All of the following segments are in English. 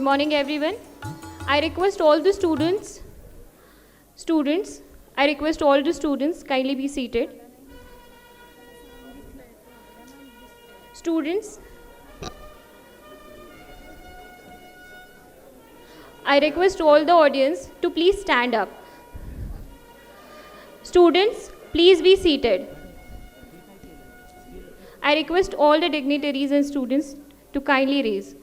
morning everyone. I request all the students, kindly be seated. Students, I request all the audience to please stand up. Students, please be seated. I request all the dignitaries and students to kindly raise.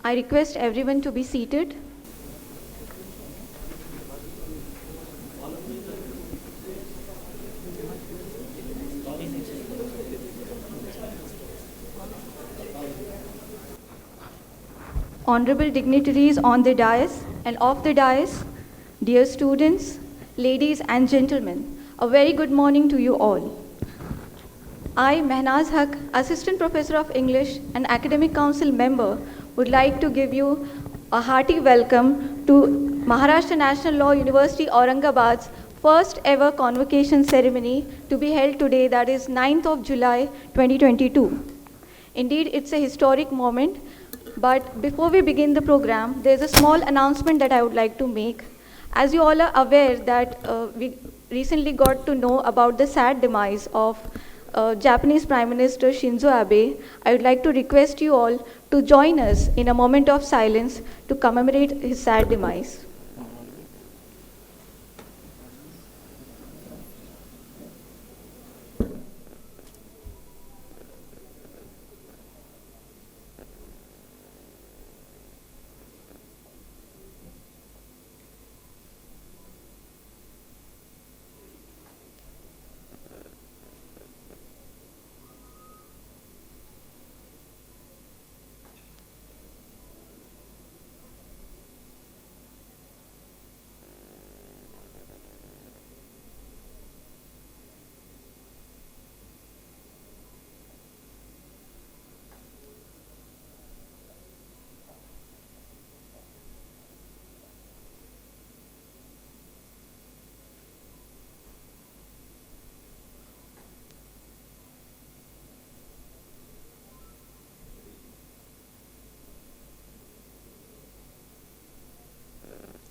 I request everyone to be seated. Honorable dignitaries on the dais and off the dais, dear students, ladies and gentlemen, a very good morning to you all. I, Mehnaz Haq, Assistant Professor of English and Academic Council member, would like to give you a hearty welcome to Maharashtra National Law University Aurangabad's first ever convocation ceremony to be held today, that is 9th of July 2022. Indeed, it's a historic moment, but before we begin the program, there's a small announcement that I would like to make. As you all are aware that we recently got to know about the sad demise of Japanese Prime Minister Shinzo Abe, I would like to request you all to join us in a moment of silence to commemorate his sad demise.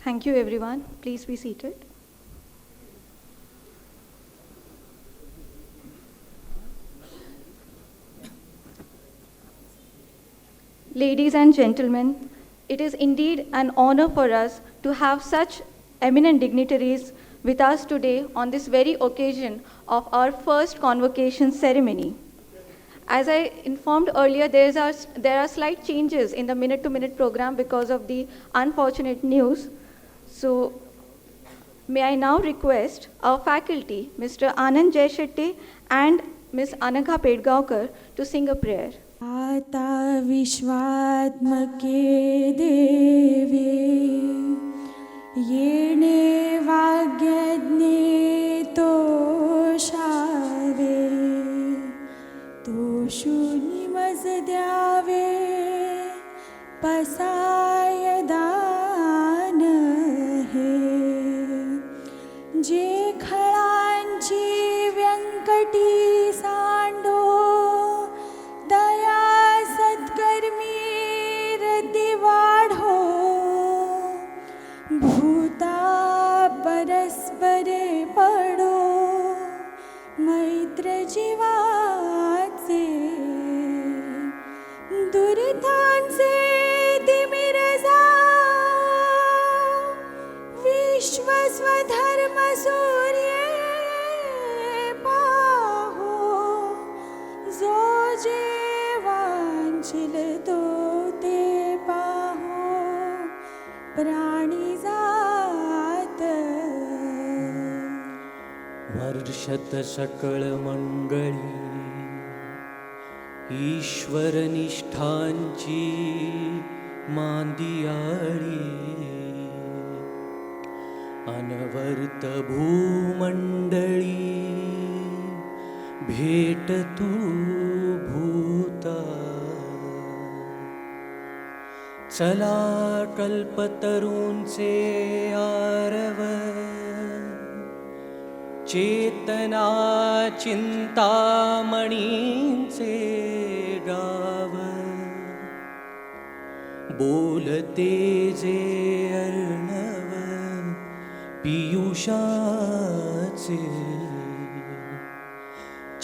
Thank you, everyone. Please be seated. Ladies and gentlemen, it is indeed an honor for us to have such eminent dignitaries with us today on this very occasion of our first convocation ceremony. As I informed earlier, there are slight changes in the minute-to-minute program because of the unfortunate news. So, may I now request our faculty, Mr. Anand Jaishetty and Ms. Anagha Pedgaonkar, to sing a prayer. आता विश्वात्मके देवे येणे वाग्यज्ञे तोषावे तोषु निमज द्यावे पसाय दान हे जे खळांची व्यंकटी सांडो दया सत्कर्मी रती वाढो भूता परस्परे पडो मैत्र जीवाचे दुरितांचे तिमिर विश्व स्वधर्म सूर्ये पाहो जो जे वांछिल तो ते पाहो प्राणी जात वर्षत सकळ मंगळी ईश्वर निष्ठांची मांदियाळी अनवर्त भूमंडळी भेट तू भूता चला कल्पतरूंचे आरव चेतना चिंतामणींचे गाव बोलते जे अर्णव पियुषाचे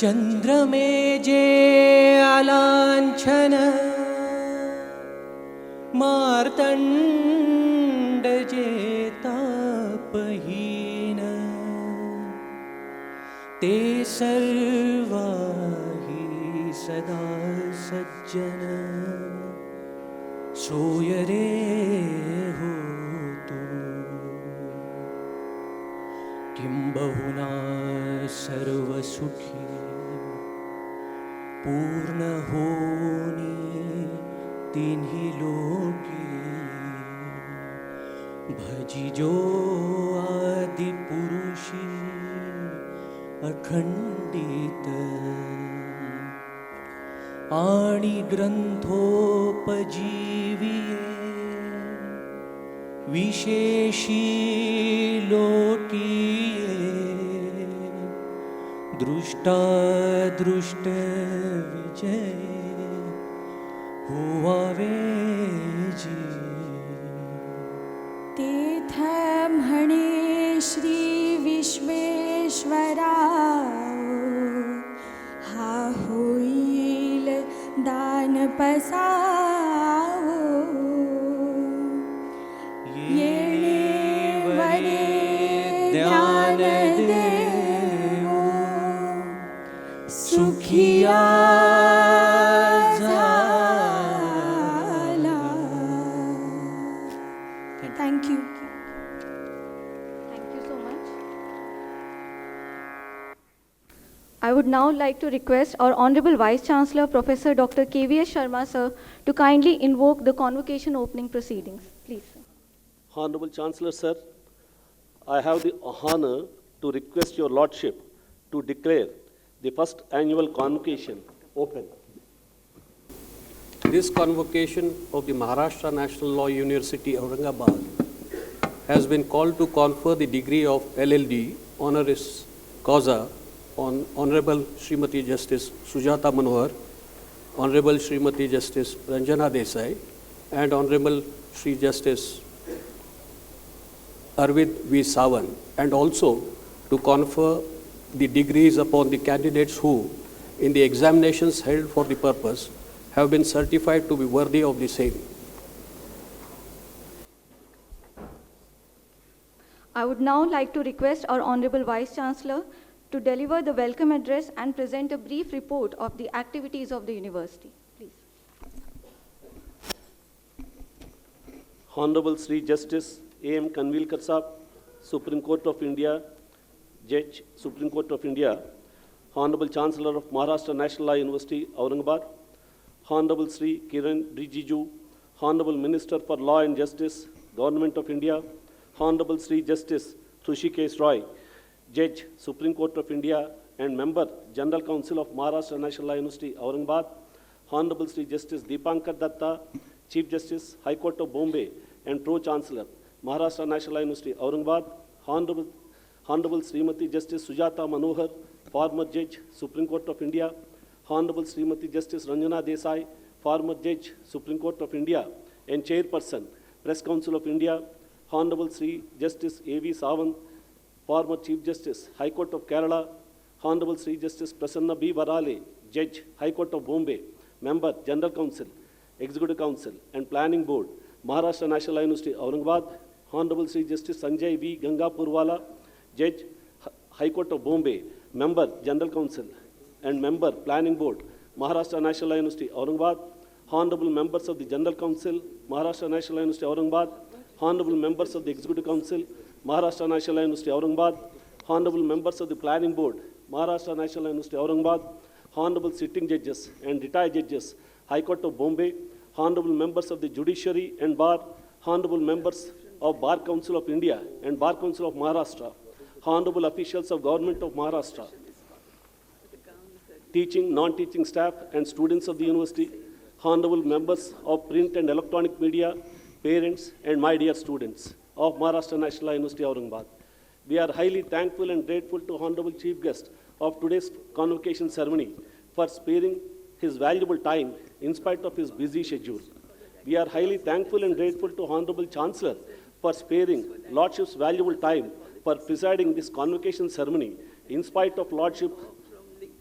चंद्रमे जे आलांछन मार्तंड जे तापहीन ते सर्वाही सदा सज्जन सोय रे होतो किंबहुना सर्व सुखी पूर्ण होनी तिन्ही लोकी भजिजो आदि पुरुषी अखंडित आणि ग्रंथोपजीविये विशेषी लोकीये दृष्टादृष्ट विजय हुवावे जी तेथ म्हणे श्री विश्वेश्वरा हा होईल दान पसावो येणे वरे ज्ञान देवो सुखिया Thank you. Thank you so much. I would now like to request our Honorable Vice-Chancellor, Professor Dr. K.V.S. Sharma, sir, to kindly invoke the Convocation opening proceedings. Please, sir. Honorable Chancellor, sir, I have the honor to request your Lordship to declare the first annual Convocation open. This convocation of the Maharashtra National Law University, Aurangabad, has been called to confer the degree of LLD, Honoris Causa, on Honorable Srimati Justice Sujata Manohar, Honorable Srimati Justice Ranjana Desai, and Honorable Sri Justice Arvind V. Sawan, and also to confer the degrees upon the candidates who, in the examinations held for the purpose, have been certified to be worthy of the same. I would now like to request our Honorable Vice-Chancellor to deliver the welcome address and present a brief report of the activities of the university. Please. Honorable Shri Justice A.M. Khanwilkar Sahab, Supreme Court of India, Judge, Supreme Court of India, Honorable Chancellor of Maharashtra National Law University, Aurangabad, Honorable Shri Kiren, Rijiju, Honorable Minister for Law and Justice, Government of India, Honorable Shri Justice Hrishikesh, Judge, Supreme Court of India and Member, General Council of Maharashtra National Law University, Aurangabad, Honorable Shri Justice Dipankar Datta, Chief Justice, High Court of Bombay and Pro-Chancellor, Maharashtra National Law University, Aurangabad, Honorable Srimati Justice Sujata Manohar, former Judge, Supreme Court of India, Honorable Srimati Justice Ranjana Desai, former Judge, Supreme Court of India and Chairperson, Press Council of India, Honorable Sri Justice A.V. Sawant, former Chief Justice, High Court of Kerala, Honorable Sri Justice Prasanna B. Varale, Judge, High Court of Bombay, Member, General Council, Executive Council and Planning Board, Maharashtra National Law University, Aurangabad, Honorable Sri Justice Sanjay V. Gangapurwala, Judge, High Court of Bombay, Member, General Council and Member, Planning Board, Maharashtra National Law University, Aurangabad, Honorable Members of the General Council, Maharashtra National Law University, Aurangabad, Honorable Members of the Executive Council, Maharashtra National Law University, Aurangabad, Honorable Members of the Planning Board, Maharashtra National Law University, Aurangabad, Honorable Sitting Judges and Retired Judges, High Court of Bombay, Honorable Members of the Judiciary and Bar, Honorable Members of Bar Council of India and Bar Council of Maharashtra, Honorable Officials of Government of Maharashtra, teaching, non-teaching staff and students of the university, Honorable Members of Print and Electronic Media, parents and my dear students of Maharashtra National Law University, Aurangabad. We are highly thankful and grateful to Honorable Chief Guest of today's convocation ceremony for sparing his valuable time in spite of his busy schedule. We are highly thankful and grateful to Honorable Chancellor for sparing Lordship's valuable time for presiding this convocation ceremony in spite of Lordship's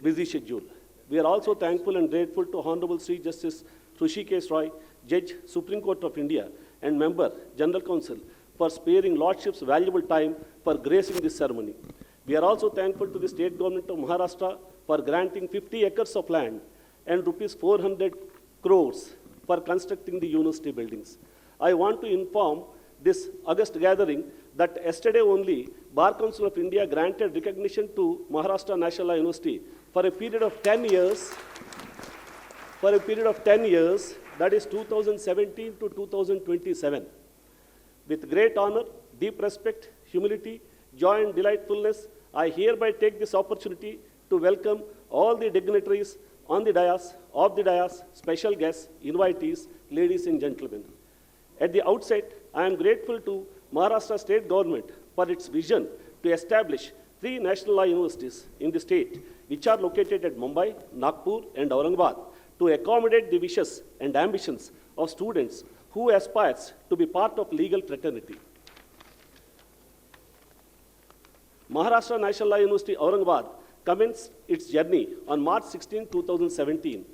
busy schedule. We are also thankful and grateful to Honorable Sri Justice Hrishikesh, Judge, Supreme Court of India and Member, General Council for sparing Lordship's valuable time for gracing this ceremony. We are also thankful to the State Government of Maharashtra for granting 50 acres of land and rupees 400 crores for constructing the university buildings. I want to inform this august gathering that yesterday only Bar Council of India granted recognition to Maharashtra National Law University for a period of 10 years, that is 2017 to 2027. With great honor, deep respect, humility, joy and delightfulness, I hereby take this opportunity to welcome all the dignitaries on the dais, special guests, invitees, ladies and gentlemen. At the outset, I am grateful to Maharashtra State Government for its vision to establish 3 national law universities in the state, which are located at Mumbai, Nagpur and Aurangabad, to accommodate the wishes and ambitions of students who aspires to be part of legal fraternity. Maharashtra National Law University, Aurangabad commenced its journey on March 16, 2017.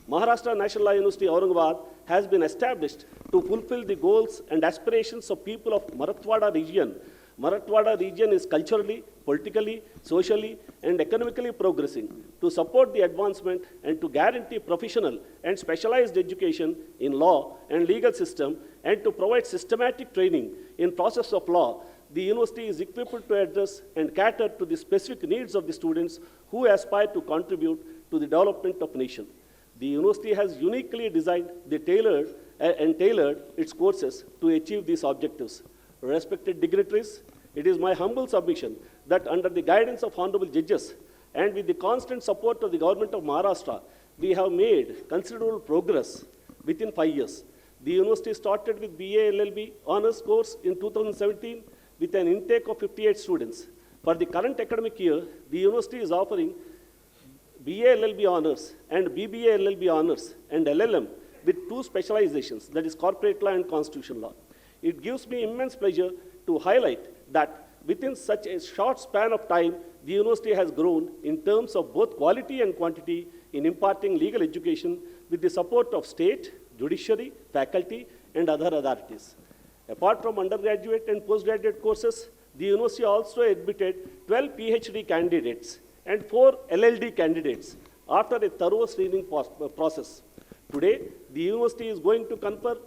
Maharashtra National Law University, Aurangabad has been established to fulfill the goals and aspirations of people of Marathwada region. Marathwada region is culturally, politically, socially and economically progressing to support the advancement and to guarantee professional and specialized education in law and legal system and to provide systematic training in process of law. The university is equipped to address and cater to the specific needs of the students who aspire to contribute to the development of nation. The university has uniquely designed tailored its courses to achieve these objectives. Respected dignitaries, it is my humble submission that under the guidance of honorable judges and with the constant support of the government of Maharashtra, we have made considerable progress within 5 years. The university started with BA LLB honors course in 2017 with an intake of 58 students. For the current academic year, the university is offering BA LLB honors and BBA LLB honors and LLM with 2 specializations, that is corporate law and constitutional law. It gives me immense pleasure to highlight that within such a short span of time, the university has grown in terms of both quality and quantity in imparting legal education with the support of state, judiciary, faculty, and other authorities. Apart from undergraduate and postgraduate courses, the university also admitted 12 PhD candidates and 4 LLD candidates after a thorough screening process. Today, the university is going to confer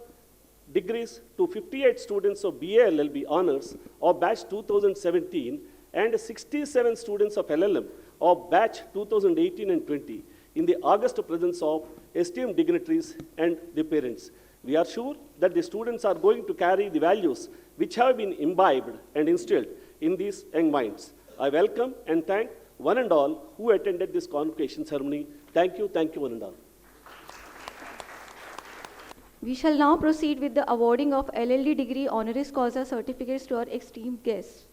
degrees to 58 students of BA LLB honors of batch 2017 and 67 students of LLM of batch 2018 and 20 in the august presence of esteemed dignitaries and their parents. We are sure that the students are going to carry the values which have been imbibed and instilled in these young minds. I welcome and thank one and all who attended this convocation ceremony. Thank you one and all. We shall now proceed with the awarding of LLD degree honoris causa certificates to our esteemed guests.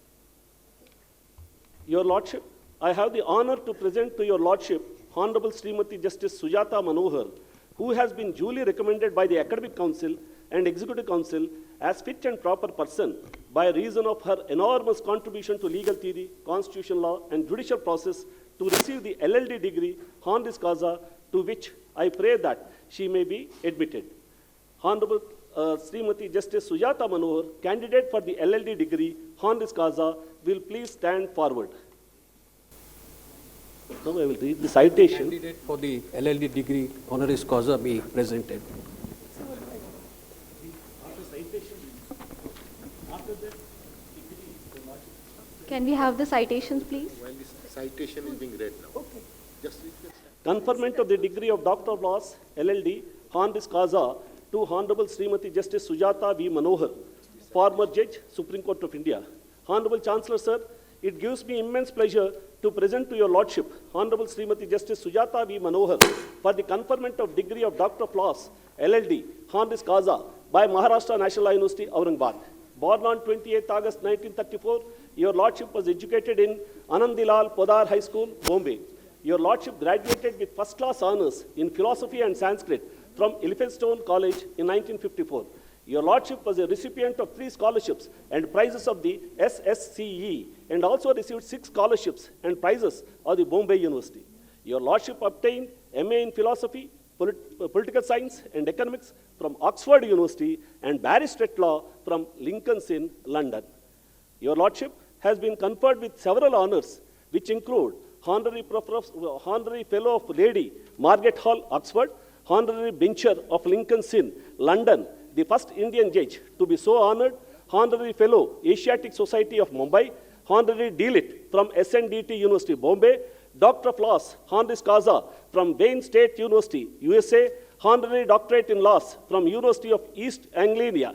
Your Lordship, I have the honor to present to your Lordship Honorable Srimati Justice Sujata Manohar, who has been duly recommended by the Academic Council and Executive Council as fit and proper person by reason of her enormous contribution to legal theory, constitutional law, and judicial process to receive the LLD degree honoris causa, to which I pray that she may be admitted. Honorable Srimati Justice Sujata Manohar, candidate for the LLD degree honoris causa, will please stand forward. Now I will read the citation. Candidate for the LLD degree honoris causa be presented. Can we have the citations, please? While this citation is being read now. Okay. Just read the Conferment of the degree of Doctor of Laws, LLD, honoris causa, to Honorable Srimati Justice Sujata V. Manohar, former Judge, Supreme Court of India. Honorable Chancellor, sir, it gives me immense pleasure to present to your Lordship, Honorable Srimati Justice Sujata V. Manohar, for the conferment of degree of Doctor of Laws, LLD, honoris causa, by Maharashtra National Law University, Aurangabad. Born on 28 August 1934, your Lordship was educated in Anandilal Podar High School, Bombay. Your Lordship graduated with first-class honors in philosophy and Sanskrit from Elphinstone College in 1954. Your Lordship was a recipient of 3 scholarships and prizes of the SSCE and also received 6 scholarships and prizes of the Bombay University. Your Lordship obtained MA in Philosophy, Political Science and Economics from Oxford University and Barrister Law from Lincoln's Inn, London. Your Lordship has been conferred with several honors, which include Honorary Fellow of Lady Margaret Hall, Oxford, Honorary Bencher of Lincoln's Inn, London, the first Indian judge to be so honored, Honorary Fellow, Asiatic Society of Mumbai, Honorary D.Litt from SNDT University, Bombay, Doctor of Laws, honoris causa from Wayne State University, USA, Honorary Doctorate in Laws from University of East Anglia,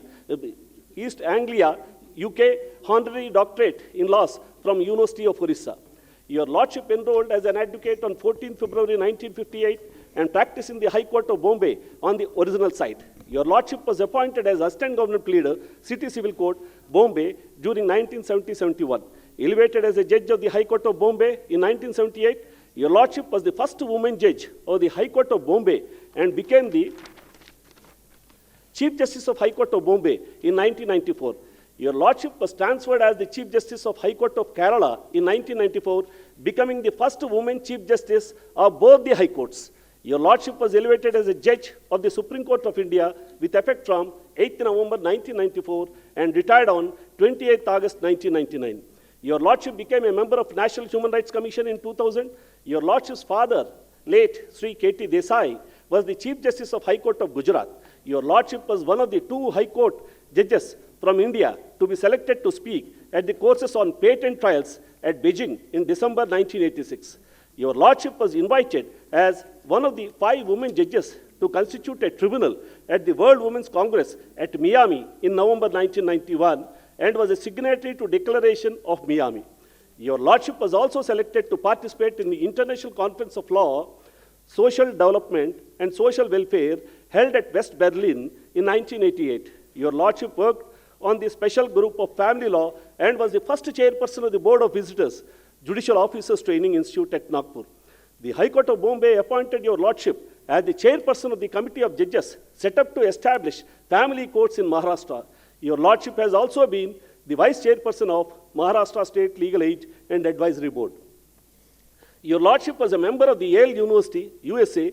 UK, Honorary Doctorate in Laws from University of Orissa. Your Lordship enrolled as an advocate on 14 February 1958 and practiced in the High Court of Bombay on the original site. Your Lordship was appointed as Assistant Government Pleader, City Civil Court, Bombay during 1970-71. Elevated as a judge of the High Court of Bombay in 1978, your Lordship was the first woman judge of the High Court of Bombay and became the Chief Justice of High Court of Bombay in 1994. Your Lordship was transferred as the Chief Justice of High Court of Kerala in 1994, becoming the first woman Chief Justice of both the High Courts. Your Lordship was elevated as a judge of the Supreme Court of India with effect from 8th November 1994 and retired on 28th August 1999. Your Lordship became a member of National Human Rights Commission in 2000. Your Lordship's father, late Shri K.T. Desai, was the Chief Justice of High Court of Gujarat. Your Lordship was one of the 2 High Court judges from India to be selected to speak at the courses on patent trials at Beijing in December 1986. Your Lordship was invited as one of the 5 women judges to constitute a tribunal at the World Women's Congress at Miami in November 1991 and was a signatory to Declaration of Miami. Your Lordship was also selected to participate in the International Conference of Law, Social Development and Social Welfare held at West Berlin in 1988. Your Lordship worked on the special group of family law and was the first chairperson of the Board of Visitors, Judicial Officers Training Institute at Nagpur. The High Court of Bombay appointed your Lordship as the chairperson of the Committee of Judges set up to establish family courts in Maharashtra. Your Lordship has also been the Vice Chairperson of Maharashtra State Legal Aid and Advisory Board. Your Lordship was a member of the Yale University, USA,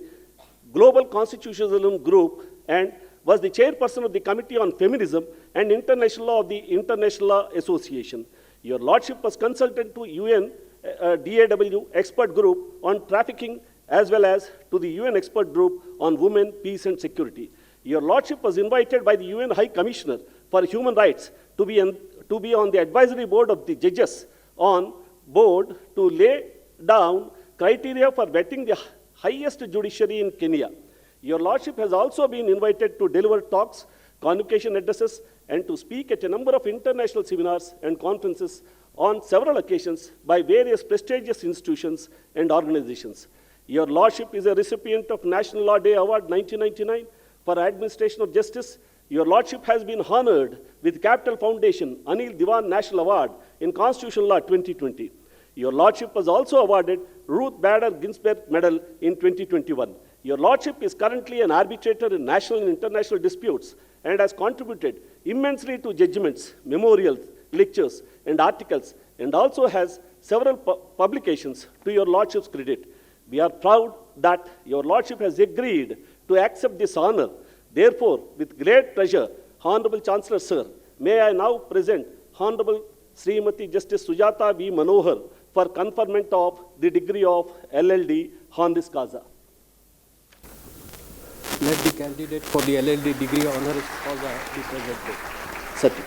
Global Constitutionalism Group and was the chairperson of the Committee on Feminism and International Law of the International Law Association. Your Lordship was consultant to UN DAW expert group on trafficking, as well as to the UN expert group on women, peace and security. Your Lordship was invited by the UN High Commissioner for Human Rights to be on the advisory board of the judges on board to lay down criteria for vetting the highest judiciary in Kenya. Your Lordship has also been invited to deliver talks, convocation addresses, and to speak at a number of international seminars and conferences on several occasions by various prestigious institutions and organizations. Your Lordship is a recipient of National Law Day Award 1999 for Administration of Justice. Your Lordship has been honored with Capital Foundation Anil Diwan National Award in Constitutional Law 2020. Your Lordship was also awarded Ruth Bader Ginsburg Medal in 2021. Your Lordship is currently an arbitrator in national and international disputes and has contributed immensely to judgments, memorials, lectures, and articles, and also has several publications to your Lordship's credit. We are proud that your Lordship has agreed to accept this honor. Therefore, with great pleasure, Honorable Chancellor Sir, may I now present Honorable Srimati Justice Sujata V. Manohar for conferment of the degree of LLD Honoris Causa. Let the candidate for the LLD degree Honoris Causa be presented. Satya.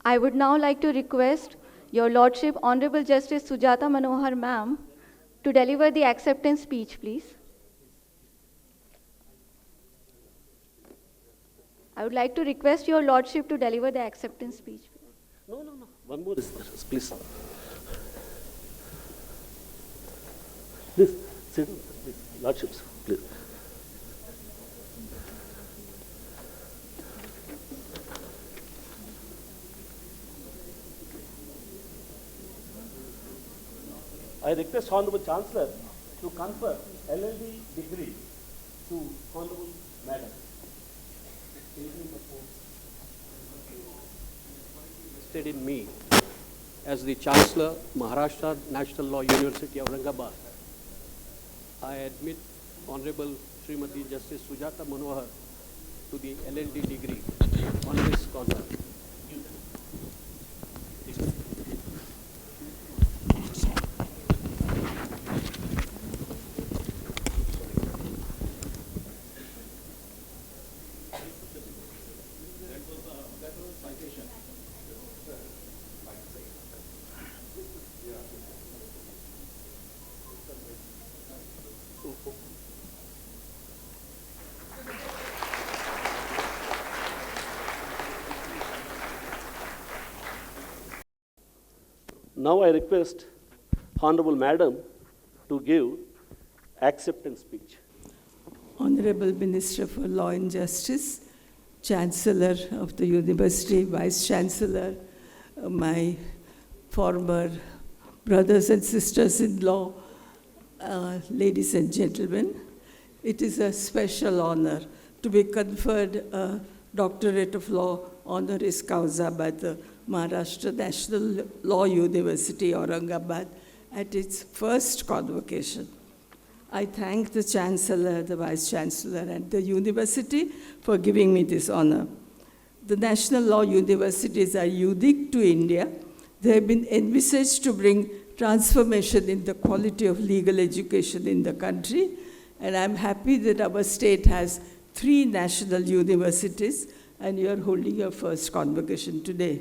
I would now like to request Your Lordship Honorable Justice Sujata Manohar Ma'am to deliver the acceptance speech, please. I would like to request Your Lordship to deliver the acceptance speech. No. One more is there, please. Please, sit down, please. Lordships, please. I request Honorable Chancellor to confer LLD degree to Honorable Madam. Interested in me as the Chancellor, Maharashtra National Law University, Aurangabad. I admit Honorable Srimati Justice Sujata Manohar to the LLD degree, Honoris Causa. Now I request Honorable Madam to give acceptance speech. Honorable Minister for Law and Justice, Chancellor of the University, Vice-Chancellor, my former brothers and sisters in law, ladies and gentlemen, it is a special honor to be conferred a Doctorate of Law Honoris Causa by the Maharashtra National Law University, Aurangabad, at its first convocation. I thank the Chancellor, the Vice-Chancellor, and the university for giving me this honor. The National Law Universities are unique to India. They have been envisaged to bring transformation in the quality of legal education in the country, and I'm happy that our state has 3 national universities, and you are holding your first convocation today.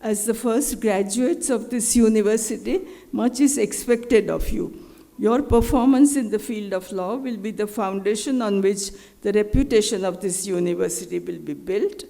As the first graduates of this university, much is expected of you. Your performance in the field of law will be the foundation on which the reputation of this university will be built.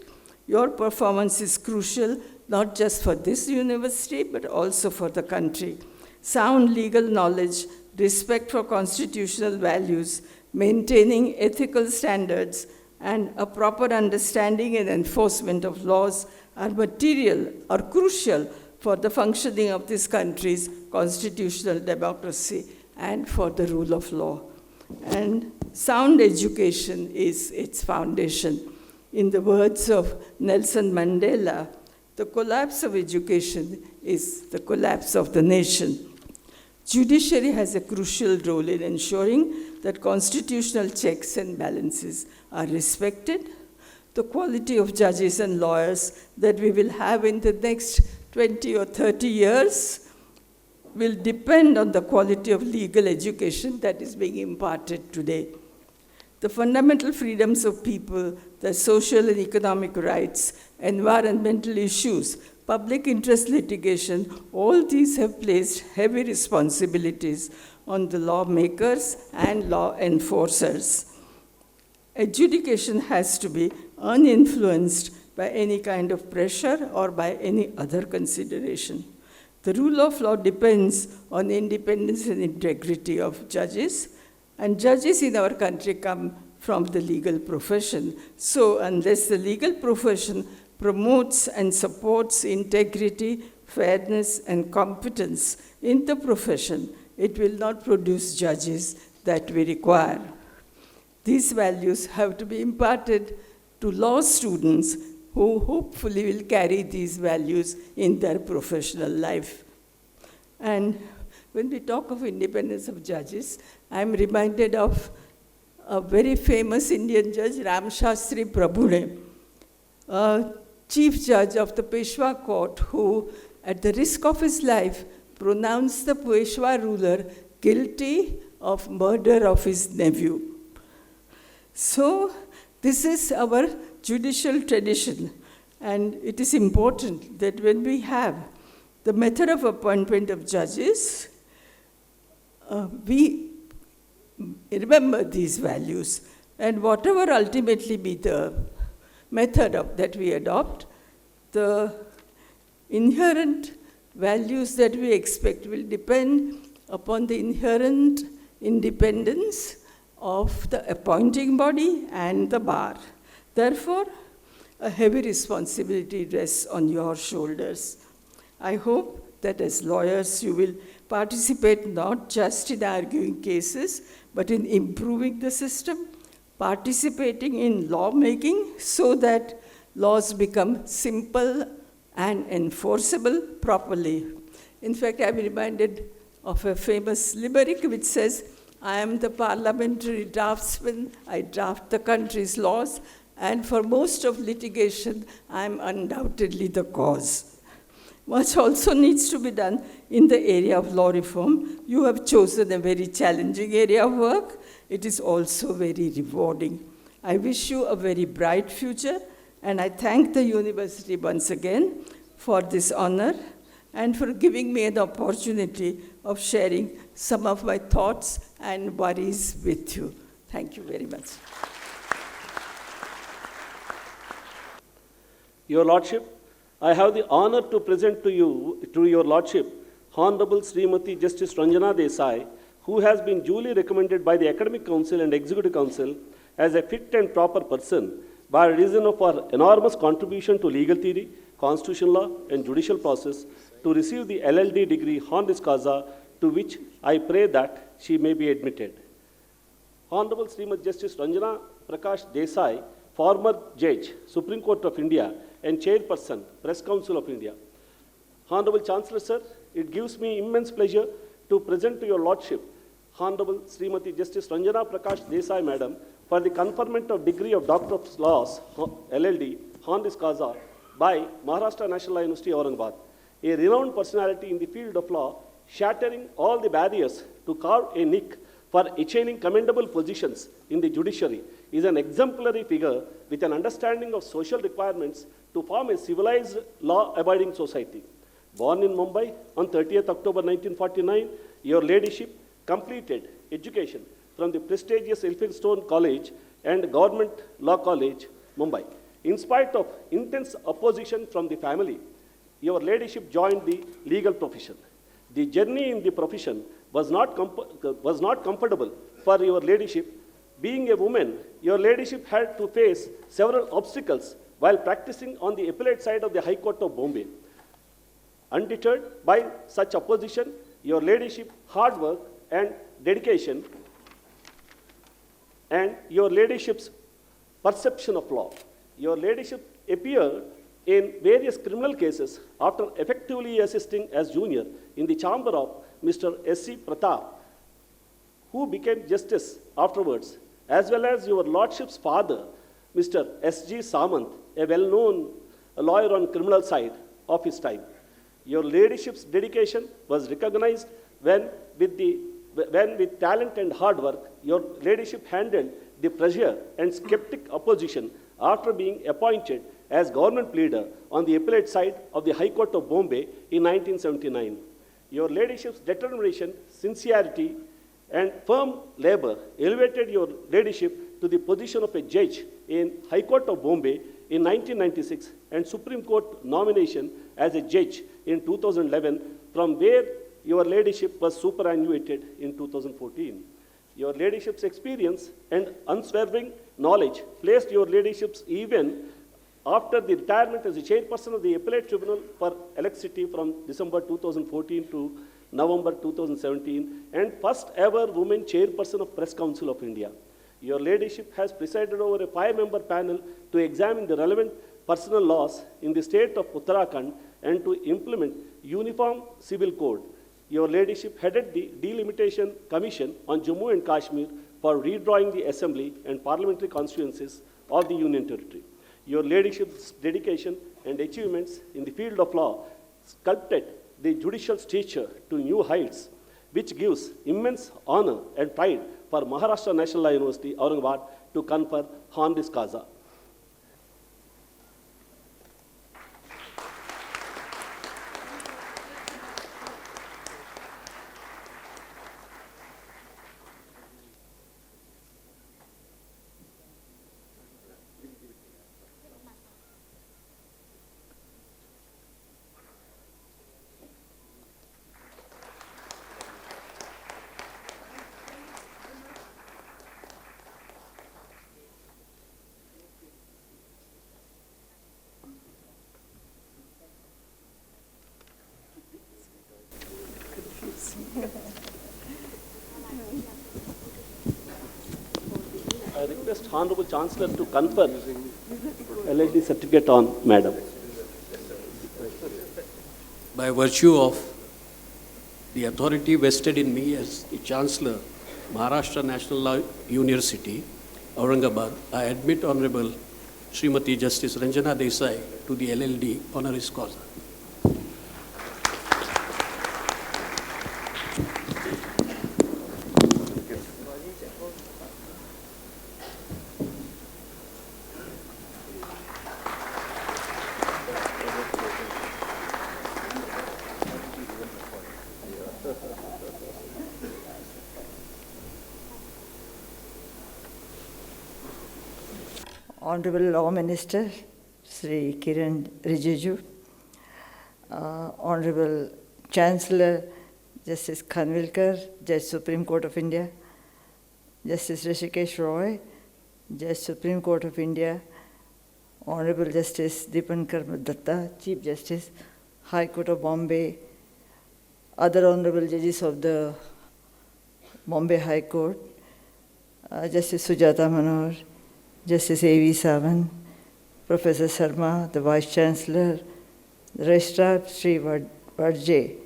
Your performance is crucial, not just for this university, but also for the country. sound legal knowledge, respect for constitutional values, maintaining ethical standards, and a proper understanding and enforcement of laws are material or crucial for the functioning of this country's constitutional democracy and for the rule of law. And sound education is its foundation. In the words of Nelson Mandela, the collapse of education is the collapse of the nation. Judiciary has a crucial role in ensuring that constitutional checks and balances are respected. The quality of judges and lawyers that we will have in the next 20 or 30 years will depend on the quality of legal education that is being imparted today. The fundamental freedoms of people, their social and economic rights, environmental issues, public interest litigation, all these have placed heavy responsibilities on the lawmakers and law enforcers. Adjudication has to be uninfluenced by any kind of pressure or by any other consideration. The rule of law depends on the independence and integrity of judges, and judges in our country come from the legal profession. So unless the legal profession promotes and supports integrity, fairness, and competence in the profession, it will not produce judges that we require. These values have to be imparted to law students who hopefully will carry these values in their professional life. And when we talk of independence of judges, I'm reminded of a very famous Indian judge, Ram Shastri Prabhude, a chief judge of the Peshwa court who, at the risk of his life, pronounced the Peshwa ruler guilty of murder of his nephew. So this is our judicial tradition, and it is important that when we have the method of appointment of judges, we remember these values, and whatever ultimately be the method that we adopt, the inherent values that we expect will depend upon the inherent independence of the appointing body and the bar. Therefore, a heavy responsibility rests on your shoulders. I hope that as lawyers you will participate not just in arguing cases, but in improving the system, participating in lawmaking so that laws become simple and enforceable properly. In fact, I'm reminded of a famous limerick which says, I am the parliamentary draftsman, I draft the country's laws, and for most of litigation, I am undoubtedly the cause. Much also needs to be done in the area of law reform. You have chosen a very challenging area of work. It is also very rewarding. I wish you a very bright future, and I thank the university once again for this honor and for giving me an opportunity of sharing some of my thoughts and worries with you. Thank you very much. Your Lordship, I have the honor to present to your Lordship, Honorable Srimati Justice Ranjana Desai, who has been duly recommended by the Academic Council and Executive Council as a fit and proper person by reason of her enormous contribution to legal theory, constitutional law, and judicial process to receive the LLD degree Honoris Causa, to which I pray that she may be admitted. Honorable Srimati Justice Ranjana Prakash Desai, former Judge, Supreme Court of India, and Chairperson, Press Council of India. Honorable Chancellor, Sir, it gives me immense pleasure to present to your Lordship, Honorable Srimati Justice Ranjana Prakash Desai, Madam, for the conferment of degree of Doctor of Laws, LLD, Honoris Causa, by Maharashtra National Law University, Aurangabad. A renowned personality in the field of law, shattering all the barriers to carve a niche for attaining commendable positions in the judiciary, is an exemplary figure with an understanding of social requirements to form a civilized, law-abiding society. Born in Mumbai on 30th October 1949, your ladyship completed education from the prestigious Elphinstone College and Government Law College, Mumbai. In spite of intense opposition from the family, your ladyship joined the legal profession. The journey in the profession was not comfortable for your ladyship. Being a woman, your ladyship had to face several obstacles while practicing on the appellate side of the High Court of Bombay. Undeterred by such opposition, your ladyship hard work and dedication and your ladyship's perception of law. Your ladyship appeared in various criminal cases after effectively assisting as junior in the chamber of Mr. S.C. Pratap, who became justice afterwards, as well as your lordship's father, Mr. S.G. Samant, a well-known lawyer on criminal side of his time. Your ladyship's dedication was recognized when with talent and hard work, your ladyship handled the pressure and skeptic opposition after being appointed as government pleader on the appellate side of the High Court of Bombay in 1979. Your ladyship's determination, sincerity, and firm labor elevated your ladyship to the position of a judge in High Court of Bombay in 1996 and Supreme Court nomination as a judge in 2011, from where your ladyship was superannuated in 2014. Your ladyship's experience and unswerving knowledge placed your ladyship's even after the retirement as the chairperson of the Appellate Tribunal for Electricity from December 2014 to November 2017, and first ever woman chairperson of Press Council of India. Your ladyship has presided over a 5-member panel to examine the relevant personal laws in the state of Uttarakhand and to implement uniform civil code. Your ladyship headed the Delimitation Commission on Jammu and Kashmir for redrawing the assembly and parliamentary constituencies of the Union Territory. Your ladyship's dedication and achievements in the field of law sculpted the judicial stature to new heights, which gives immense honor and pride for Maharashtra National Law University, Aurangabad, to confer Honoris Causa. I request Honorable Chancellor to confer LLD certificate on Madam. By virtue of the authority vested in me as the Chancellor, Maharashtra National Law University, Aurangabad, I admit Honorable Srimati Justice Ranjana Desai to the LLD Honoris Causa. Honorable Law Minister, Shri Kiren Rijiju, Honorable Chancellor, Justice Khanwilkar, Judge Supreme Court of India, Justice Hrishikesh Roy, Judge Supreme Court of India, Honorable Justice Dipankar Datta, Chief Justice, High Court of Bombay, other Honorable Judges of the Bombay High Court, Justice Sujata Manohar, Justice A.V. Savan, Professor Sarma, the Vice-Chancellor, the Registrar, Shri Wadje,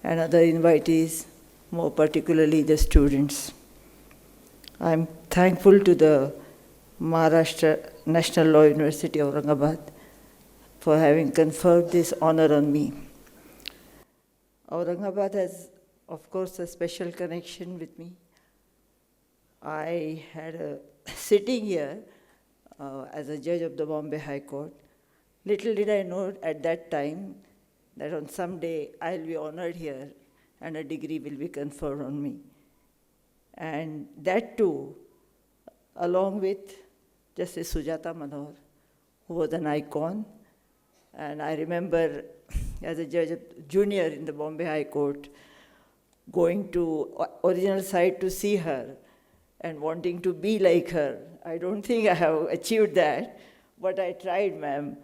and other invitees, more particularly the students. I am thankful to the Maharashtra National Law University, Aurangabad, for having conferred this honor on me. Aurangabad has, of course, a special connection with me. I had a sitting here as a judge of the Bombay High Court. Little did I know at that time that on some day I'll be honored here and a degree will be conferred on me. And that too, along with Justice Sujata Manohar, who was an icon. And I remember as a judge, junior in the Bombay High Court, going to original site to see her and wanting to be like her. I don't think I have achieved that, but I tried, ma'am.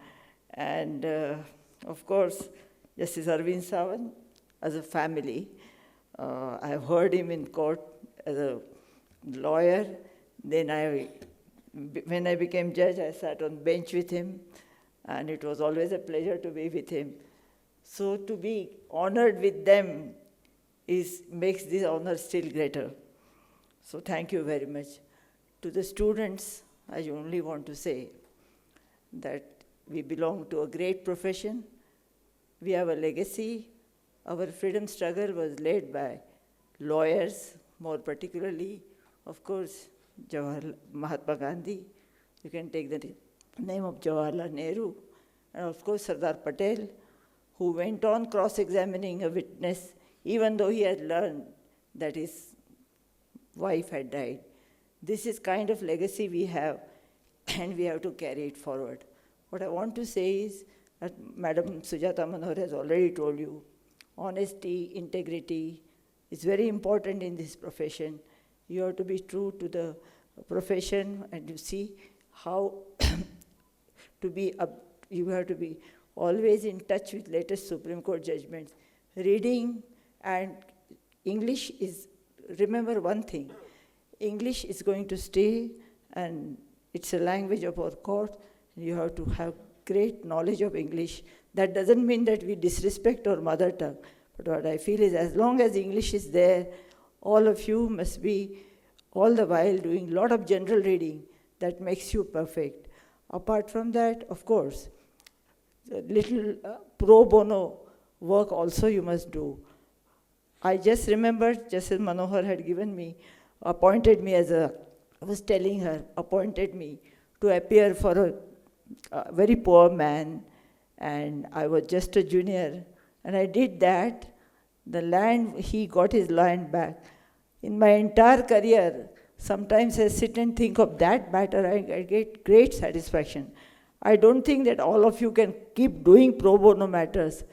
And of course, Justice Arvind Sawant, as a family, I have heard him in court as a lawyer. Then when I became judge, I sat on bench with him, and it was always a pleasure to be with him. So to be honored with them makes this honor still greater. So thank you very much. To the students, I only want to say that we belong to a great profession. We have a legacy. Our freedom struggle was led by lawyers, more particularly, of course, Mahatma Gandhi. You can take the name of Jawaharlal Nehru, and of course Sardar Patel, who went on cross-examining a witness even though he had learned that his wife had died. This is kind of legacy we have, and we have to carry it forward. What I want to say is that Madam Sujata Manohar has already told you, honesty, integrity is very important in this profession. You have to be true to the profession, and you see how you have to be always in touch with latest Supreme Court judgments. Reading and English is, remember one thing, English is going to stay, and it's a language of our court. You have to have great knowledge of English. That doesn't mean that we disrespect our mother tongue, but what I feel is as long as English is there, all of you must be all the while doing a lot of general reading that makes you perfect. Apart from that, of course, a little pro bono work also you must do. I just remembered Justice Manohar had appointed me to appear for a very poor man, and I was just a junior, and I did that. He got his land back. In my entire career, sometimes I sit and think of that matter, I get great satisfaction. I don't think that all of you can keep doing pro bono matters,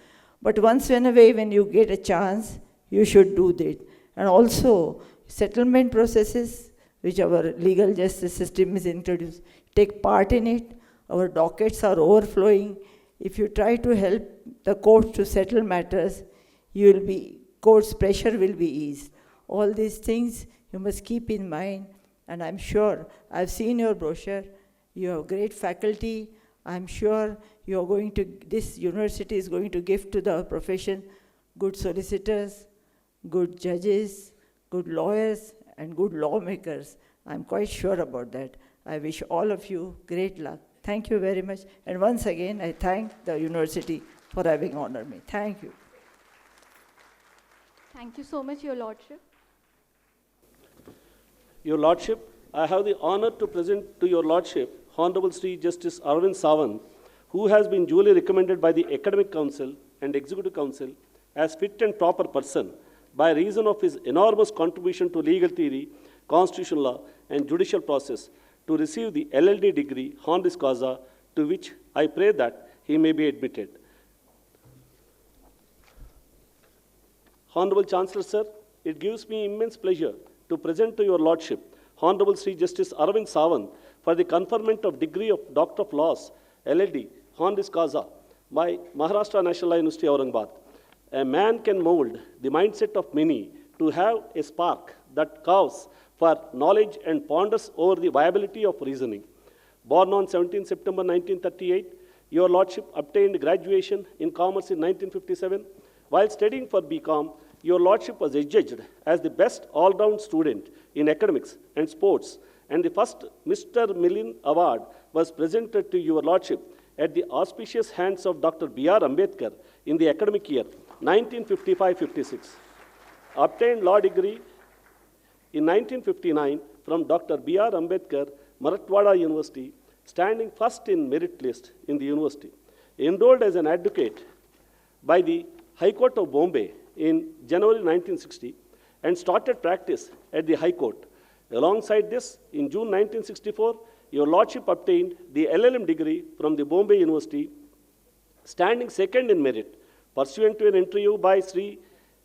but once in a way, when you get a chance, you should do that. And also, settlement processes, which our legal justice system is introduced, take part in it. Our dockets are overflowing. If you try to help the courts to settle matters, court's pressure will be eased. All these things you must keep in mind, and I'm sure, I've seen your brochure, you have great faculty. I'm sure this university is going to give to the profession good solicitors, good judges, good lawyers, and good lawmakers. I'm quite sure about that. I wish all of you great luck. Thank you very much. And once again, I thank the university for having honored me. Thank you. Thank you so much, Your Lordship. Your Lordship, I have the honor to present to Your Lordship Honorable Shri Justice Arvind Sawant, who has been duly recommended by the Academic Council and Executive Council as fit and proper person by reason of his enormous contribution to legal theory, constitutional law, and judicial process to receive the LLD degree Honoris Causa, to which I pray that he may be admitted. Honorable Chancellor, sir, it gives me immense pleasure to present to Your Lordship Honorable Shri Justice Arvind Sawant for the conferment of degree of Doctor of Laws, LLD, Honoris Causa, by Maharashtra National Law University, Aurangabad. A man can mold the mindset of many to have a spark that calls for knowledge and ponders over the viability of reasoning. Born on 17 September 1938, Your Lordship obtained graduation in Commerce in 1957. While studying for BCom, Your Lordship was adjudged as the best all-round student in academics and sports, and the first Mr. Millen Award was presented to Your Lordship at the auspicious hands of Dr. B.R. Ambedkar in the academic year 1955-56. Obtained law degree in 1959 from Dr. B.R. Ambedkar, Marathwada University, standing first in merit list in the university. Enrolled as an advocate by the High Court of Bombay in January 1960 and started practice at the High Court. Alongside this, in June 1964, Your Lordship obtained the LLM degree from the Bombay University, standing second in merit, Pursuant to an interview by Shri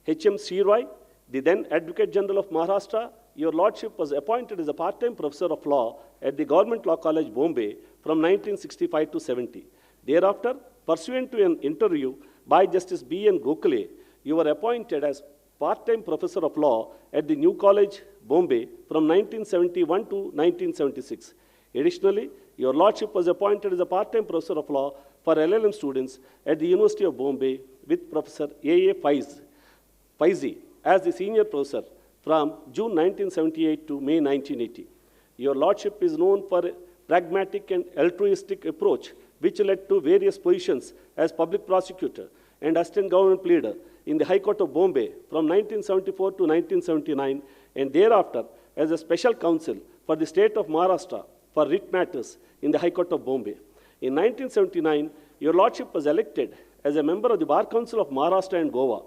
H.M. Shri, the then Advocate General of Maharashtra, your Lordship was appointed as a part-time professor of law at the Government Law College, Bombay from 1965 to 70. Thereafter, pursuant to an interview by Justice B.N. Gokhale, you were appointed as part-time professor of law at the New College, Bombay from 1971 to 1976. Additionally, your Lordship was appointed as a part-time professor of law for LLM students at the University of Bombay with Professor A.A. Faizi as the senior professor from June 1978 to May 1980. Your Lordship is known for a pragmatic and altruistic approach which led to various positions as public prosecutor and assistant government pleader in the High Court of Bombay from 1974 to 1979 and thereafter as a special counsel for the state of Maharashtra for writ matters in the High Court of Bombay. In 1979, your Lordship was elected as a member of the Bar Council of Maharashtra and Goa.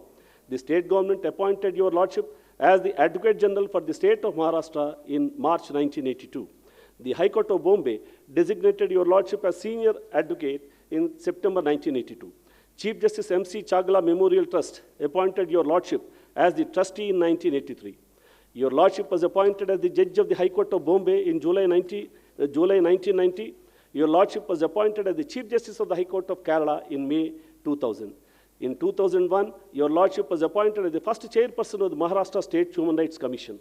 The state government appointed your Lordship as the Advocate General for the state of Maharashtra in March 1982. The High Court of Bombay designated your Lordship as senior advocate in September 1982. Chief Justice M.C. Chagla Memorial Trust appointed your Lordship as the trustee in 1983. Your Lordship was appointed as the judge of the High Court of Bombay in July 1990. Your Lordship was appointed as the Chief Justice of the High Court of Kerala in May 2000. In 2001, your Lordship was appointed as the first chairperson of the Maharashtra State Human Rights Commission.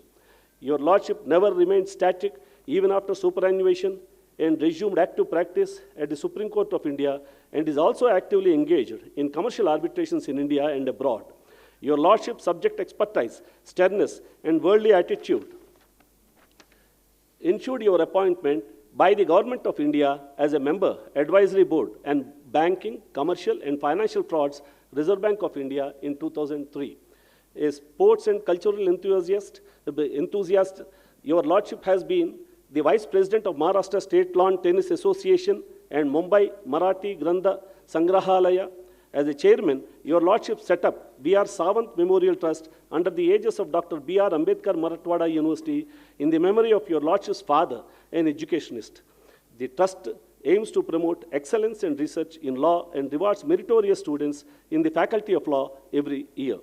Your Lordship never remained static even after superannuation and resumed active practice at the Supreme Court of India and is also actively engaged in commercial arbitrations in India and abroad. Your Lordship's subject expertise, sternness, and worldly attitude ensured your appointment by the Government of India as a member, Advisory Board, and Banking, Commercial, and Financial Frauds, Reserve Bank of India in 2003. A sports and cultural enthusiast, your Lordship has been the Vice President of Maharashtra State Lawn Tennis Association and Mumbai Marathi Grantha Sangrahalaya. As a chairman, your Lordship set up B.R. Sawant Memorial Trust under the aegis of Dr. B.R. Ambedkar Marathwada University in the memory of your Lordship's father, an educationist. The trust aims to promote excellence and research in law and rewards meritorious students in the Faculty of Law every year.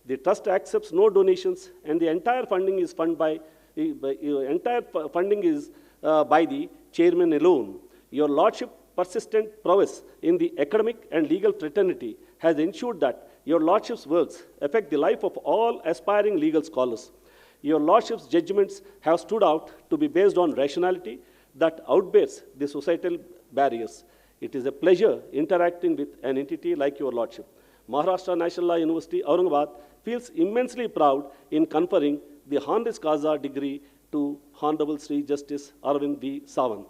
The trust accepts no donations, and the entire funding is by the chairman alone. Your Lordship persistent prowess in the academic and legal fraternity has ensured that your Lordship's works affect the life of all aspiring legal scholars. Your Lordship's judgments have stood out to be based on rationality that outbears the societal barriers. It is a pleasure interacting with an entity like your Lordship. Maharashtra National Law University, Aurangabad, feels immensely proud in conferring the Honoris Causa degree to Honorable Shri Justice Arvind V. Sawant.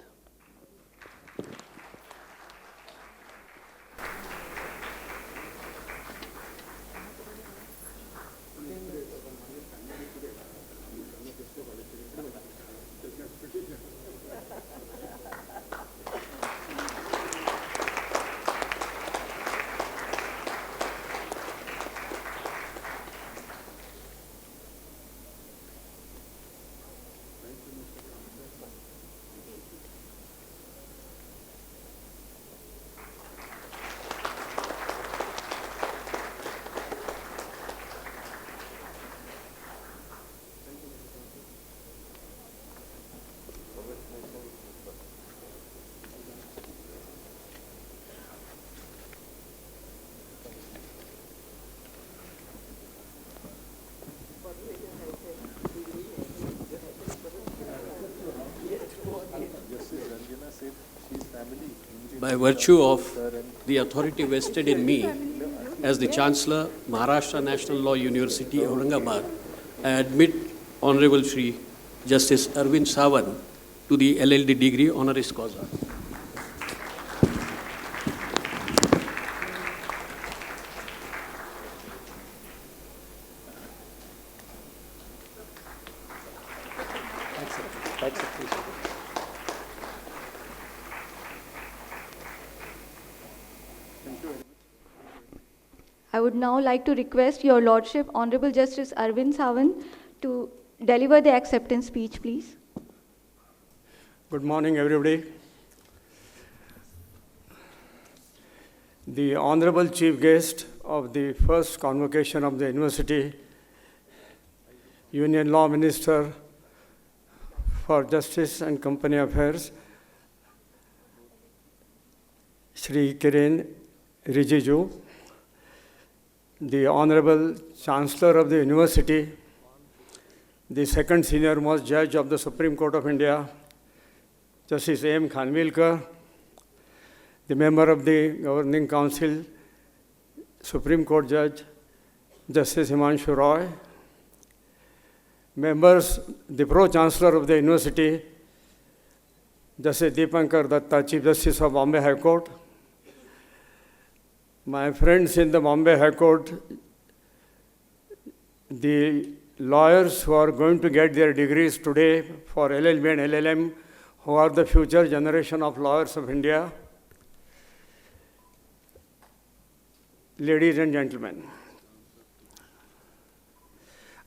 By virtue of the authority vested in me as the Chancellor, Maharashtra National Law University, Aurangabad, I admit Honorable Shri Justice Arvind Sawant to the LLD degree Honoris Causa. I would now like to request Your Lordship, Honorable Justice Arvind Sawant, to deliver the acceptance speech, please. Good morning, everybody. The Honorable Chief Guest of the first convocation of the university, Union Law Minister for Justice and Company Affairs, Shri Kiren Rijiju, the Honorable Chancellor of the University, the second senior most judge of the Supreme Court of India, Justice A.M. Khanwilkar, the member of the Governing Council, Supreme Court Judge, Justice Himanshu Roy, members, the Pro-Chancellor of the University, Justice Dipankar Datta, Chief Justice of Bombay High Court, my friends in the Bombay High Court, the lawyers who are going to get their degrees today for LLB and LLM, who are the future generation of lawyers of India, ladies and gentlemen,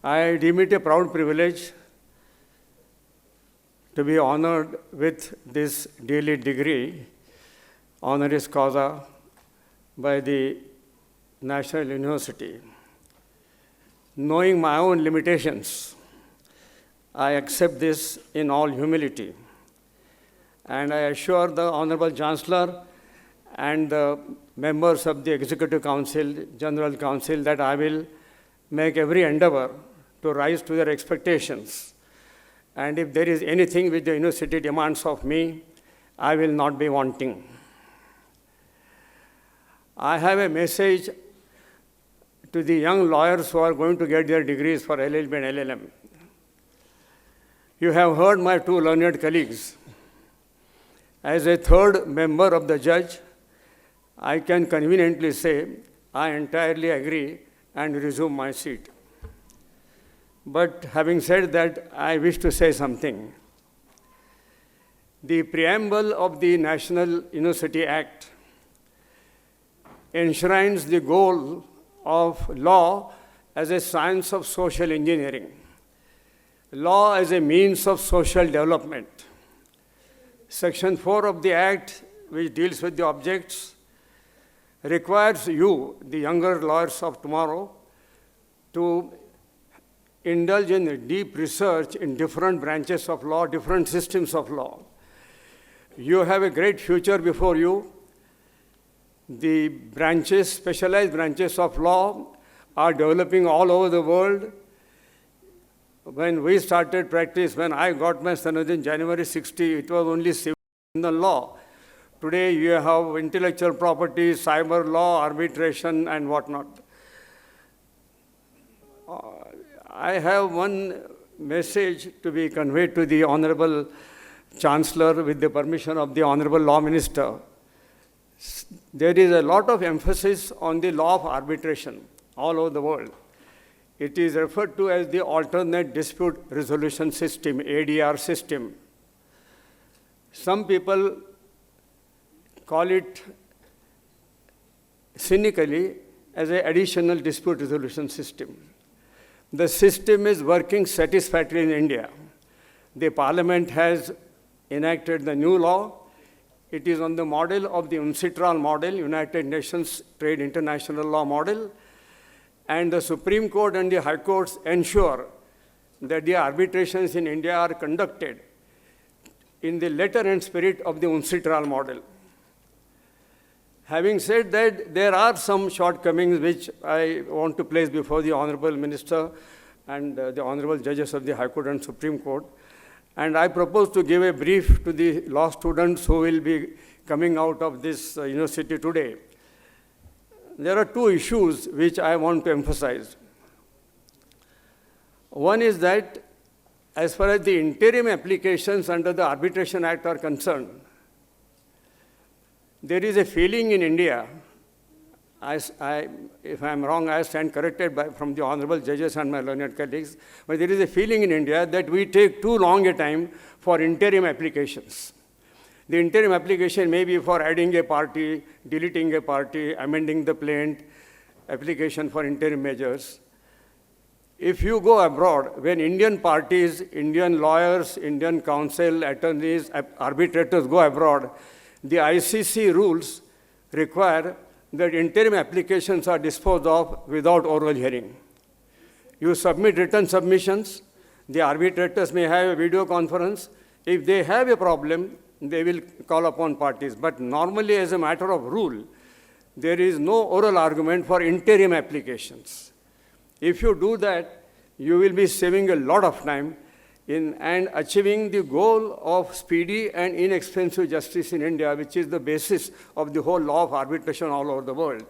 I deem it a proud privilege to be honored with this daily degree, Honoris Causa, by the National University. Knowing my own limitations, I accept this in all humility. And I assure the Honorable Chancellor and the members of the Executive Council, General Council, that I will make every endeavor to rise to their expectations. And if there is anything which the university demands of me, I will not be wanting. I have a message to the young lawyers who are going to get their degrees for LLB and LLM. You have heard my two learned colleagues. As a third member of the judge, I can conveniently say I entirely agree and resume my seat. But having said that, I wish to say something. The preamble of the National University Act enshrines the goal of law as a science of social engineering, law as a means of social development. Section 4 of the Act, which deals with the objects, requires you, the younger lawyers of tomorrow, to indulge in deep research in different branches of law, different systems of law. You have a great future before you. The branches, specialized branches of law are developing all over the world. When we started practice, when I got my sanad in January 60, it was only civil law. Today you have intellectual property, cyber law, arbitration, and whatnot. I have one message to be conveyed to the Honorable Chancellor with the permission of the Honorable Law Minister. There is a lot of emphasis on the law of arbitration all over the world. It is referred to as the Alternate Dispute Resolution System, ADR system. Some people call it cynically as an additional dispute resolution system. The system is working satisfactorily in India. The Parliament has enacted the new law. It is on the model of the UNCITRAL model, United Nations Trade International Law model. And the Supreme Court and the High Courts ensure that the arbitrations in India are conducted in the letter and spirit of the UNCITRAL model. Having said that, there are some shortcomings which I want to place before the Honorable Minister and the Honorable Judges of the High Court and Supreme Court. And I propose to give a brief to the law students who will be coming out of this university today. There are two issues which I want to emphasize. One is that as far as the interim applications under the Arbitration Act are concerned, there is a feeling in India, if I'm wrong, I stand corrected from the honorable judges and my learned colleagues, but there is a feeling in India that we take too long a time for interim applications. The interim application may be for adding a party, deleting a party, amending the plaint, application for interim measures. If you go abroad, when Indian parties, Indian lawyers, Indian counsel, attorneys, arbitrators go abroad, the ICC rules require that interim applications are disposed of without oral hearing. You submit written submissions, the arbitrators may have a video conference. If they have a problem, they will call upon parties. But normally, as a matter of rule, there is no oral argument for interim applications. If you do that, you will be saving a lot of time and achieving the goal of speedy and inexpensive justice in India, which is the basis of the whole law of arbitration all over the world.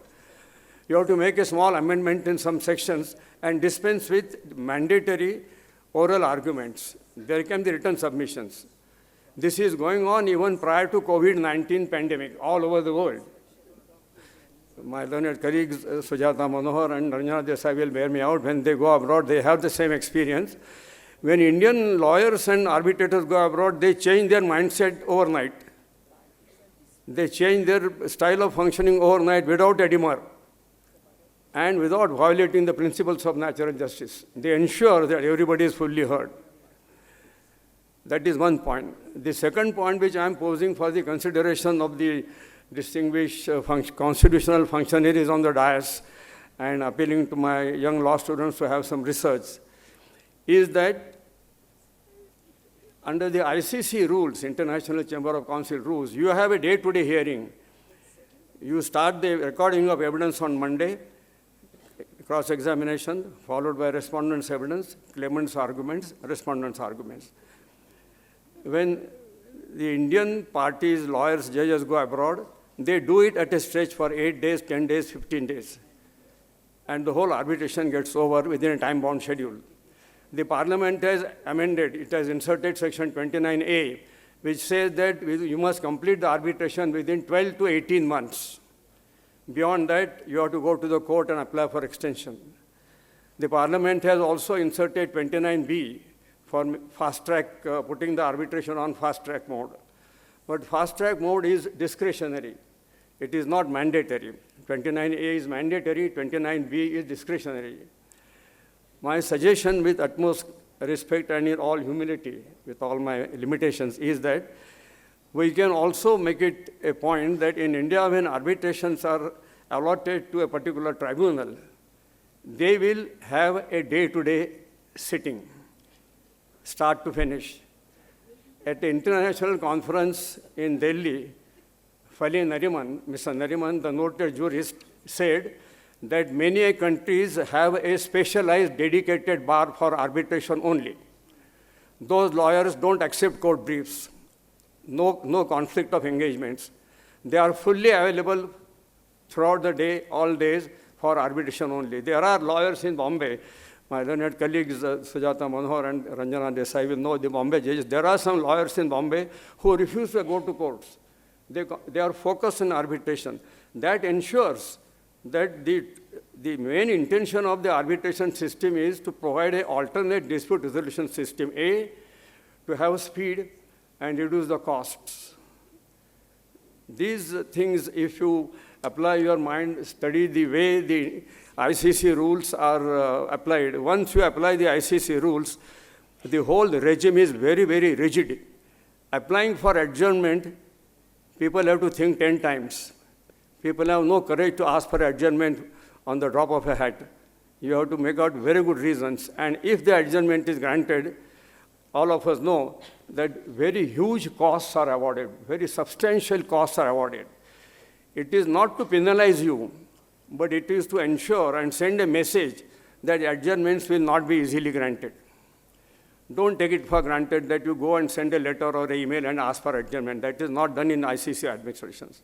You have to make a small amendment in some sections and dispense with mandatory oral arguments. There can be written submissions. This is going on even prior to COVID-19 pandemic all over the world. My learned colleagues, Sujata Manohar and Ranjana Desai will bear me out. When they go abroad, they have the same experience. When Indian lawyers and arbitrators go abroad, they change their mindset overnight. They change their style of functioning overnight without a demur and without violating the principles of natural justice. They ensure that everybody is fully heard. That is one point. The second point which I am posing for the consideration of the distinguished constitutional functionaries on the dais and appealing to my young law students to have some research is that under the ICC rules, International Chamber of Council rules, you have a day-to-day hearing. You start the recording of evidence on Monday, cross-examination, followed by respondents' evidence, claimants' arguments, respondents' arguments. When the Indian parties, lawyers, judges go abroad, they do it at a stretch for 8 days, 10 days, 15 days. And the whole arbitration gets over within a time-bound schedule. The Parliament has amended, it has inserted section 29A, which says that you must complete the arbitration within 12 to 18 months. Beyond that, you have to go to the court and apply for extension. The Parliament has also inserted 29B for fast-track, putting the arbitration on fast-track mode. But fast-track mode is discretionary. It is not mandatory. 29A is mandatory, 29B is discretionary. My suggestion with utmost respect and in all humility, with all my limitations, is that we can also make it a point that in India, when arbitrations are allotted to a particular tribunal, they will have a day-to-day sitting, start to finish. At the international conference in Delhi, Mr. Nariman, the noted jurist, said that many countries have a specialized, dedicated bar for arbitration only. Those lawyers don't accept court briefs, no conflict of engagements. They are fully available throughout the day, all days, for arbitration only. There are lawyers in Bombay. My learned colleagues, Sujata Manohar and Ranjana Desai will know the Bombay judges. There are some lawyers in Bombay who refuse to go to courts. They are focused on arbitration. That ensures that the main intention of the arbitration system is to provide an alternate dispute resolution system, A, to have speed and reduce the costs. These things, if you apply your mind, study the way the ICC rules are applied. Once you apply the ICC rules, the whole regime is very, very rigid. Applying for adjournment, people have to think 10 times. People have no courage to ask for adjournment on the drop of a hat. You have to make out very good reasons. And if the adjournment is granted, all of us know that very huge costs are awarded, very substantial costs are awarded. It is not to penalize you, but it is to ensure and send a message that adjournments will not be easily granted. Don't take it for granted that you go and send a letter or an email and ask for adjournment. That is not done in ICC administrations.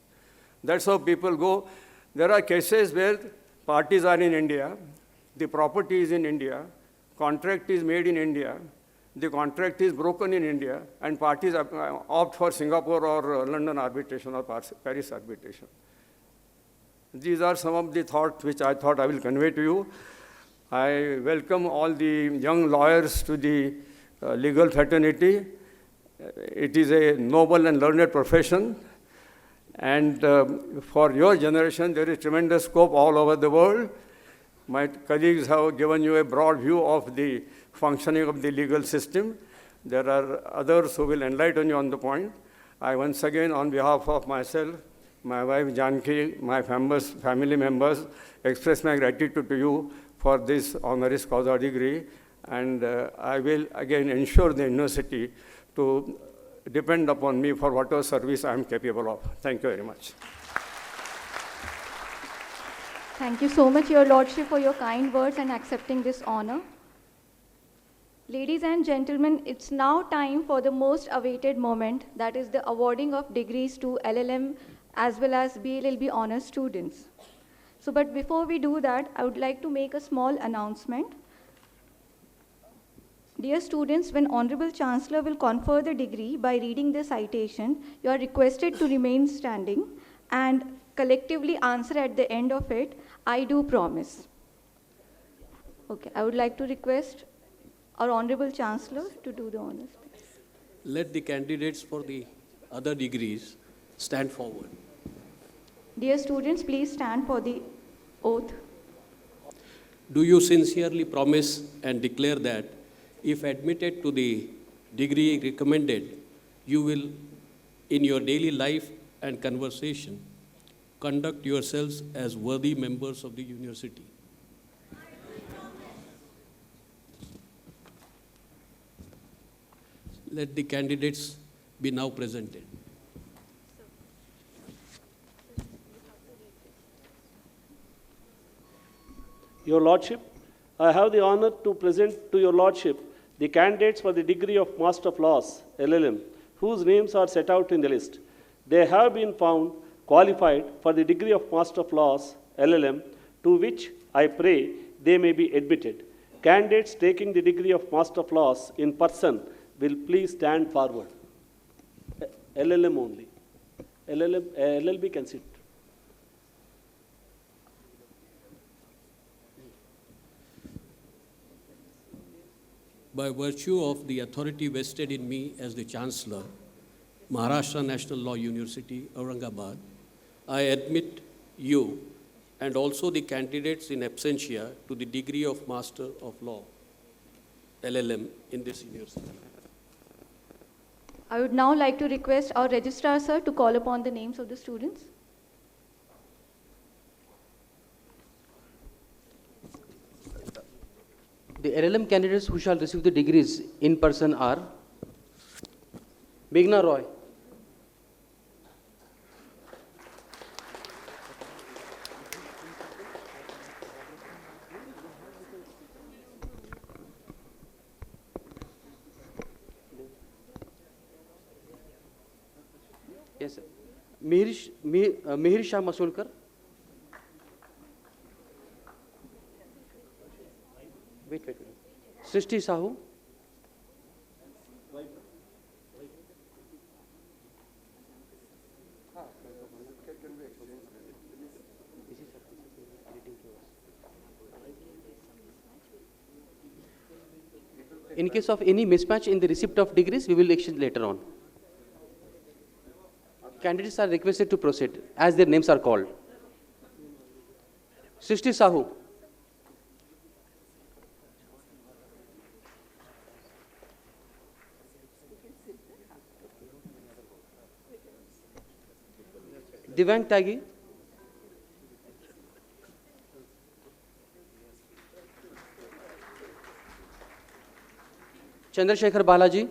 That's how people go. There are cases where parties are in India, the property is in India, contract is made in India, the contract is broken in India, and parties opt for Singapore or London arbitration or Paris arbitration. These are some of the thoughts which I thought I will convey to you. I welcome all the young lawyers to the legal fraternity. It is a noble and learned profession. And for your generation, there is tremendous scope all over the world. My colleagues have given you a broad view of the functioning of the legal system. There are others who will enlighten you on the point. I once again, on behalf of myself, my wife Janki, my family members express my gratitude to you for this honoris causa degree, and I will again ensure the university to depend upon me for whatever service I am capable of. Thank you very much. Thank you so much, Your Lordship, for your kind words and accepting this honor. Ladies and gentlemen, it's now time for the most awaited moment, that is the awarding of degrees to LLM as well as BLLB honors students. But before we do that, I would like to make a small announcement. Dear students, when Honorable Chancellor will confer the degree by reading the citation, you are requested to remain standing and collectively answer at the end of it, "I do promise." Okay, I would like to request our Honorable Chancellor to do the honors. Let the candidates for the other degrees stand forward. Dear students, please stand for the oath. Do you sincerely promise and declare that if admitted to the degree recommended, you will, in your daily life and conversation, conduct yourselves as worthy members of the university? Let the candidates be now presented. Your Lordship, I have the honor to present to Your Lordship the candidates for the degree of Master of Laws, LLM, whose names are set out in the list. They have been found qualified for the degree of Master of Laws, LLM, to which I pray they may be admitted. Candidates taking the degree of Master of Laws in person will please stand forward. LLM only. LLB can sit. By virtue of the authority vested in me as the Chancellor, Maharashtra National Law University, Aurangabad, I admit you and also the candidates in absentia to the degree of Master of Law, LLM, in this university. I would now like to request our Registrar, sir, to call upon the names of the students. The LLM candidates who shall receive the degrees in person are Meghna Roy, yes, sir. Mihir Shah Masulkar, wait. Shri Sahu, in case of any mismatch in the receipt of degrees, we will exchange later on. Candidates are requested to proceed as their names are called. Shri Sahu, Divang Tagi, Chandrasekhar Balaji,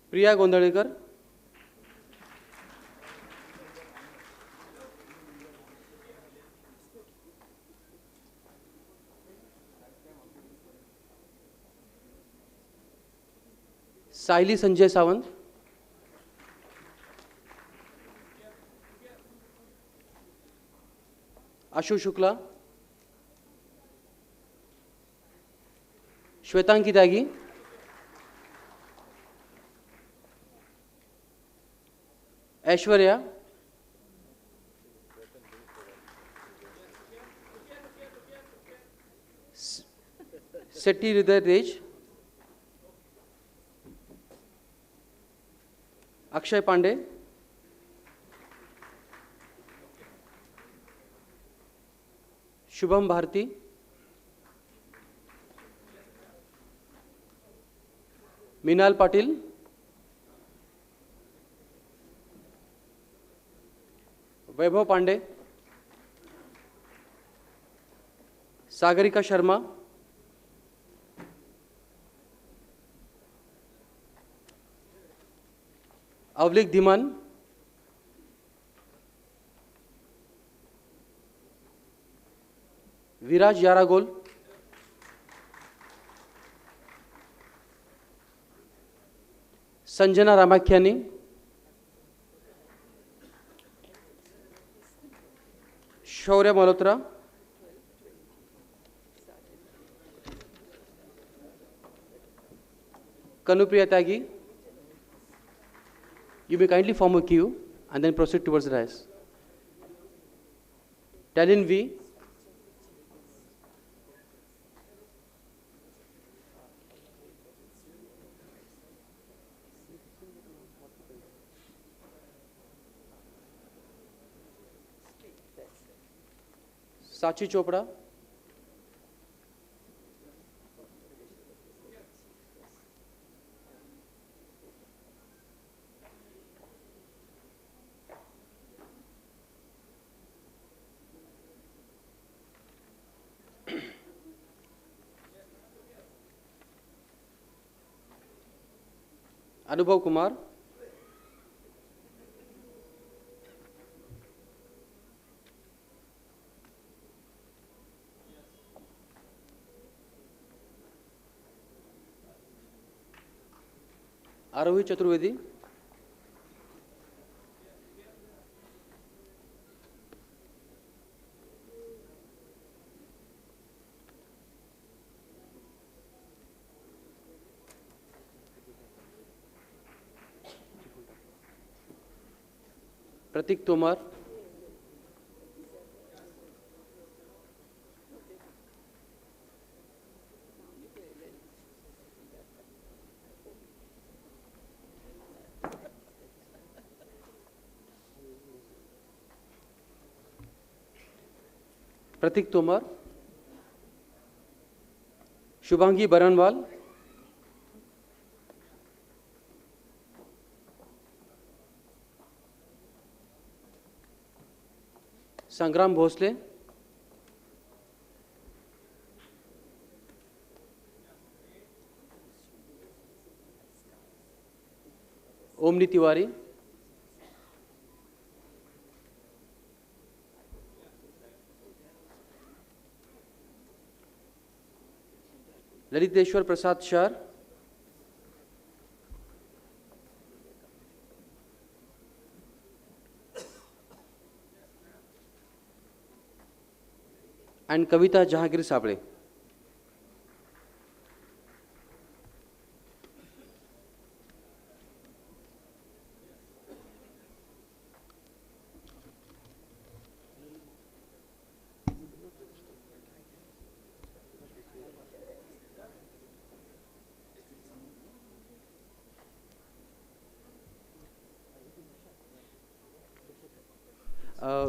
Priya Gondalekar, Saili Sanjay Sawant, Ashu Shukla, Shwetanki Dagi, Aishwarya, Seti Hriday Tej, Akshay Pandey, Shubham Bharti, Minal Patil, Vaibhav Pandey, Sagarika Sharma, अवलिक Dhiman, Viraj यारागोल, Sanjana रामाख्यानी, Shaurya Malhotra, Kanupriya Tyagi. You may kindly form a queue and then proceed towards the dais. Talin V. Sachi Chopra. अनुभव कुमार, आरोही चतुर्वेदी, प्रतीक तोमर, प्रतीक तोमर, शुभांगी बरनवाल, संग्राम भोसले, ओमनी तिवारी, ललितेश्वर प्रसाद शर, and Kavita Jahangir Sable.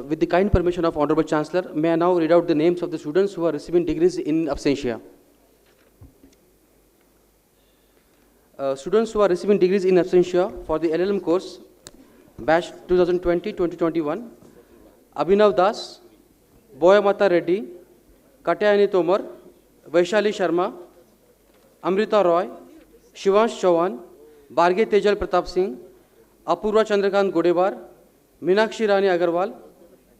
With the kind permission of Honorable Chancellor, may I now read out the names of the students who are receiving degrees in absentia. Students who are receiving degrees in absentia for the LLM course, batch 2020-2021, Abhinav Das, Boyamata Reddy, Katyayani Tomar, Vaishali Sharma, Amrita Roy, Shivansh Chauhan, Barge Tejal Pratap Singh, Apurva Chandrakant Godevar, Meenakshi Rani Agarwal,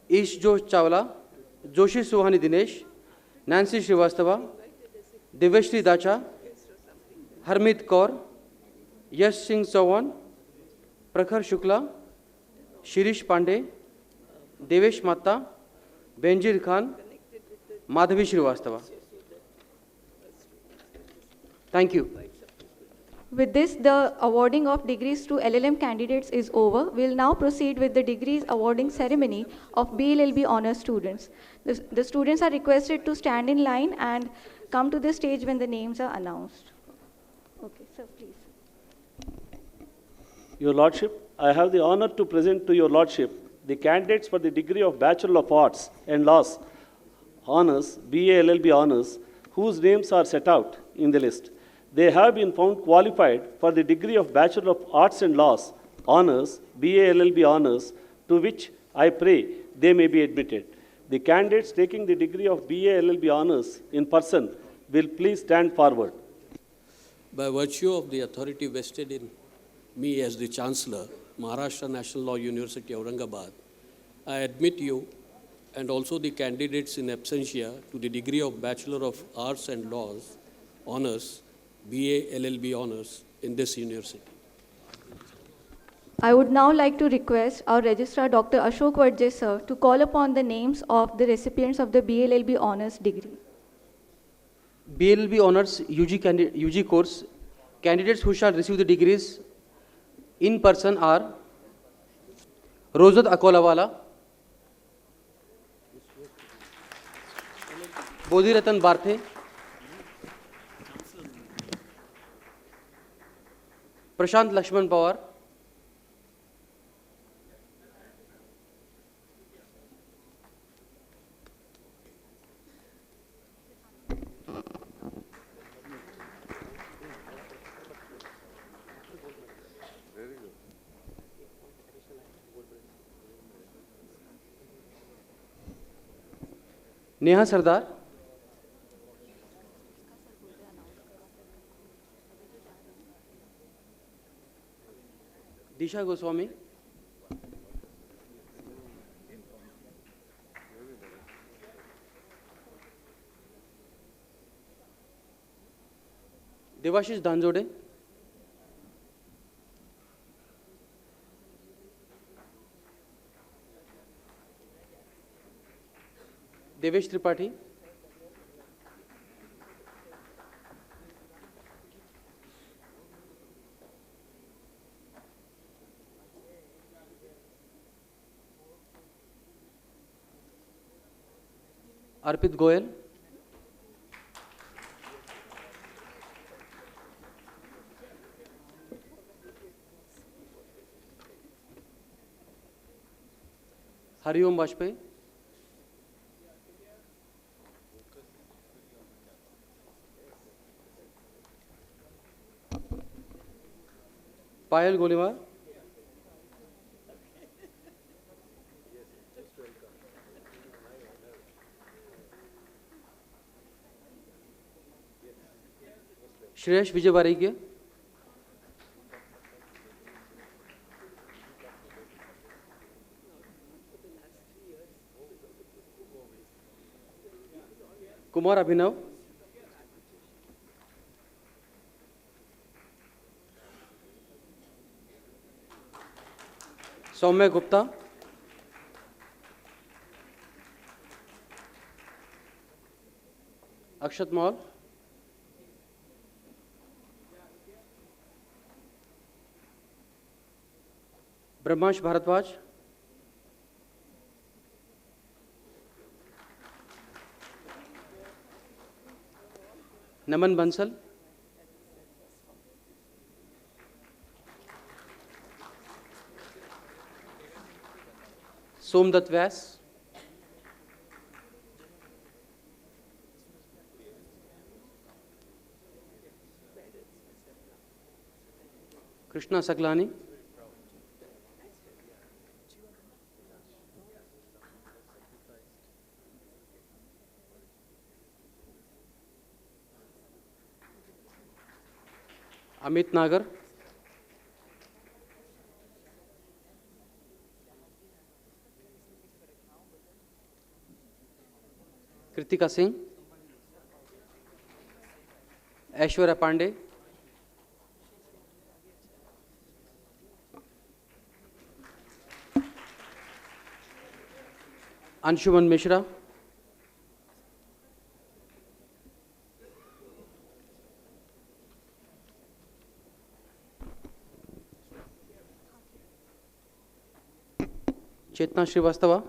Ish Jo Chawla, Joshi Suhani Dinesh, Nancy Srivastava, Deveshri Dacha, Harmeet Kaur, Yash Singh Chauhan, Prakhar Shukla, Shirish Pandey, Devesh Matta, Benjir Khan, Madhavi Srivastava. Thank you. With this, the awarding of degrees to LLM candidates is over. We'll now proceed with the degrees awarding ceremony of BLLB honors students. The students are requested to stand in line and come to the stage when the names are announced. Okay, sir, please. Your Lordship, I have the honor to present to Your Lordship the candidates for the degree of Bachelor of Arts and Laws, Honors, BA LLB Honors, whose names are set out in the list. They have been found qualified for the degree of Bachelor of Arts and Laws, Honors, BA LLB Honors, to which I pray they may be admitted. The candidates taking the degree of BA LLB Honours in person will please stand forward. By virtue of the authority vested in me as the Chancellor, Maharashtra National Law University, Aurangabad, I admit you and also the candidates in absentia to the degree of Bachelor of Arts and Laws, Honours, BA LLB Honours in this university. I would now like to request our Registrar Dr. Ashok Wadje sir to call upon the names of the recipients of the BLLB Honours degree. BLLB Honours UG course, candidates who shall receive the degrees in person are Rozat Akolawala, Bodhiratan Barthe, Prashant Lakshman Pawar, Neha Sardar, Disha Goswami, Devashish Dhanjode, Devesh Tripathi, Arpit Goyal, Hariom Bajpayee, Payal Goliwar, Shreyash Vijay Varigya, Kumar Abhinav, Soumya Gupta, Akshat Maul, Brahmash Bharadwaj, Naman Bansal, Somdat Vyas, Krishna Saglani, Amit Nagar, Kritika Singh, Aishwarya Pandey, Anshuman Mishra, Chetna Srivastava,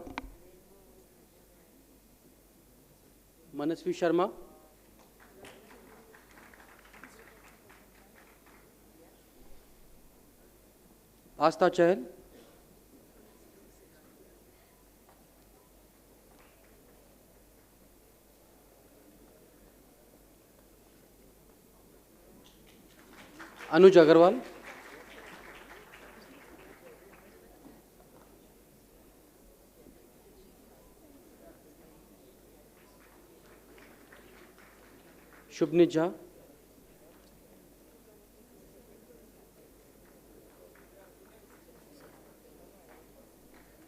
Manasvi Sharma, Asta Chahal, Anuj Agarwal, Shubhnit Jha,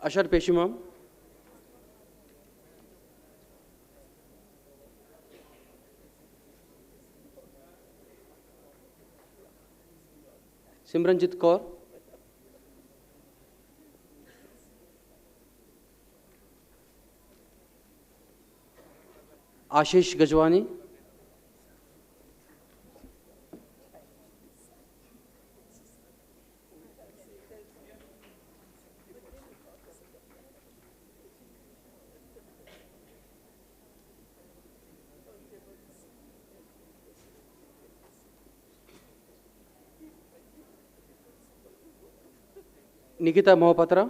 Ashar Peshimam, Simranjit Kaur, Ashish Gajwani, Nikita Mohapatra,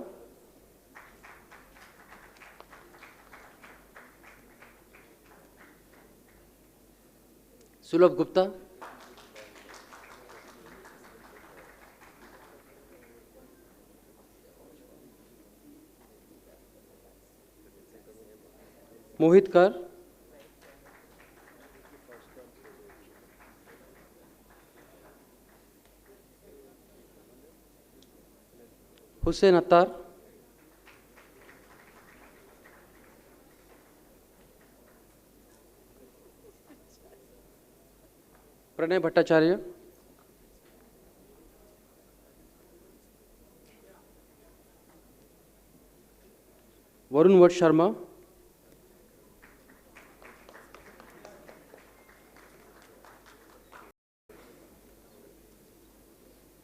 Sulabh Gupta, Mohit Kar, Hussein Attar, Pranay Bhattacharya, Varun Vat Sharma,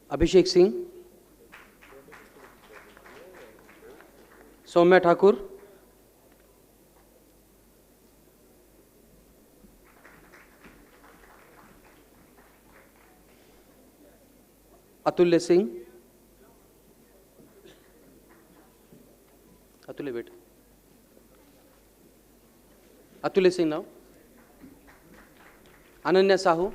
Abhishek Singh, Soumya Thakur, Atulya Singh, Atulya wait, Atulya Singh now, Ananya Sahu,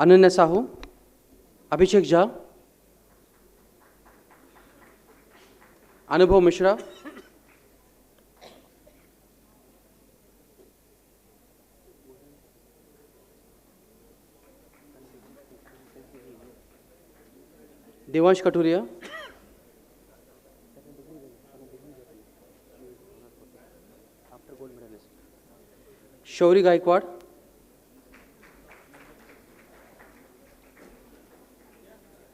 Ananya Sahu, Abhishek Jha, Anubhav Mishra, Devansh Katuria, Shauri Gaikwad,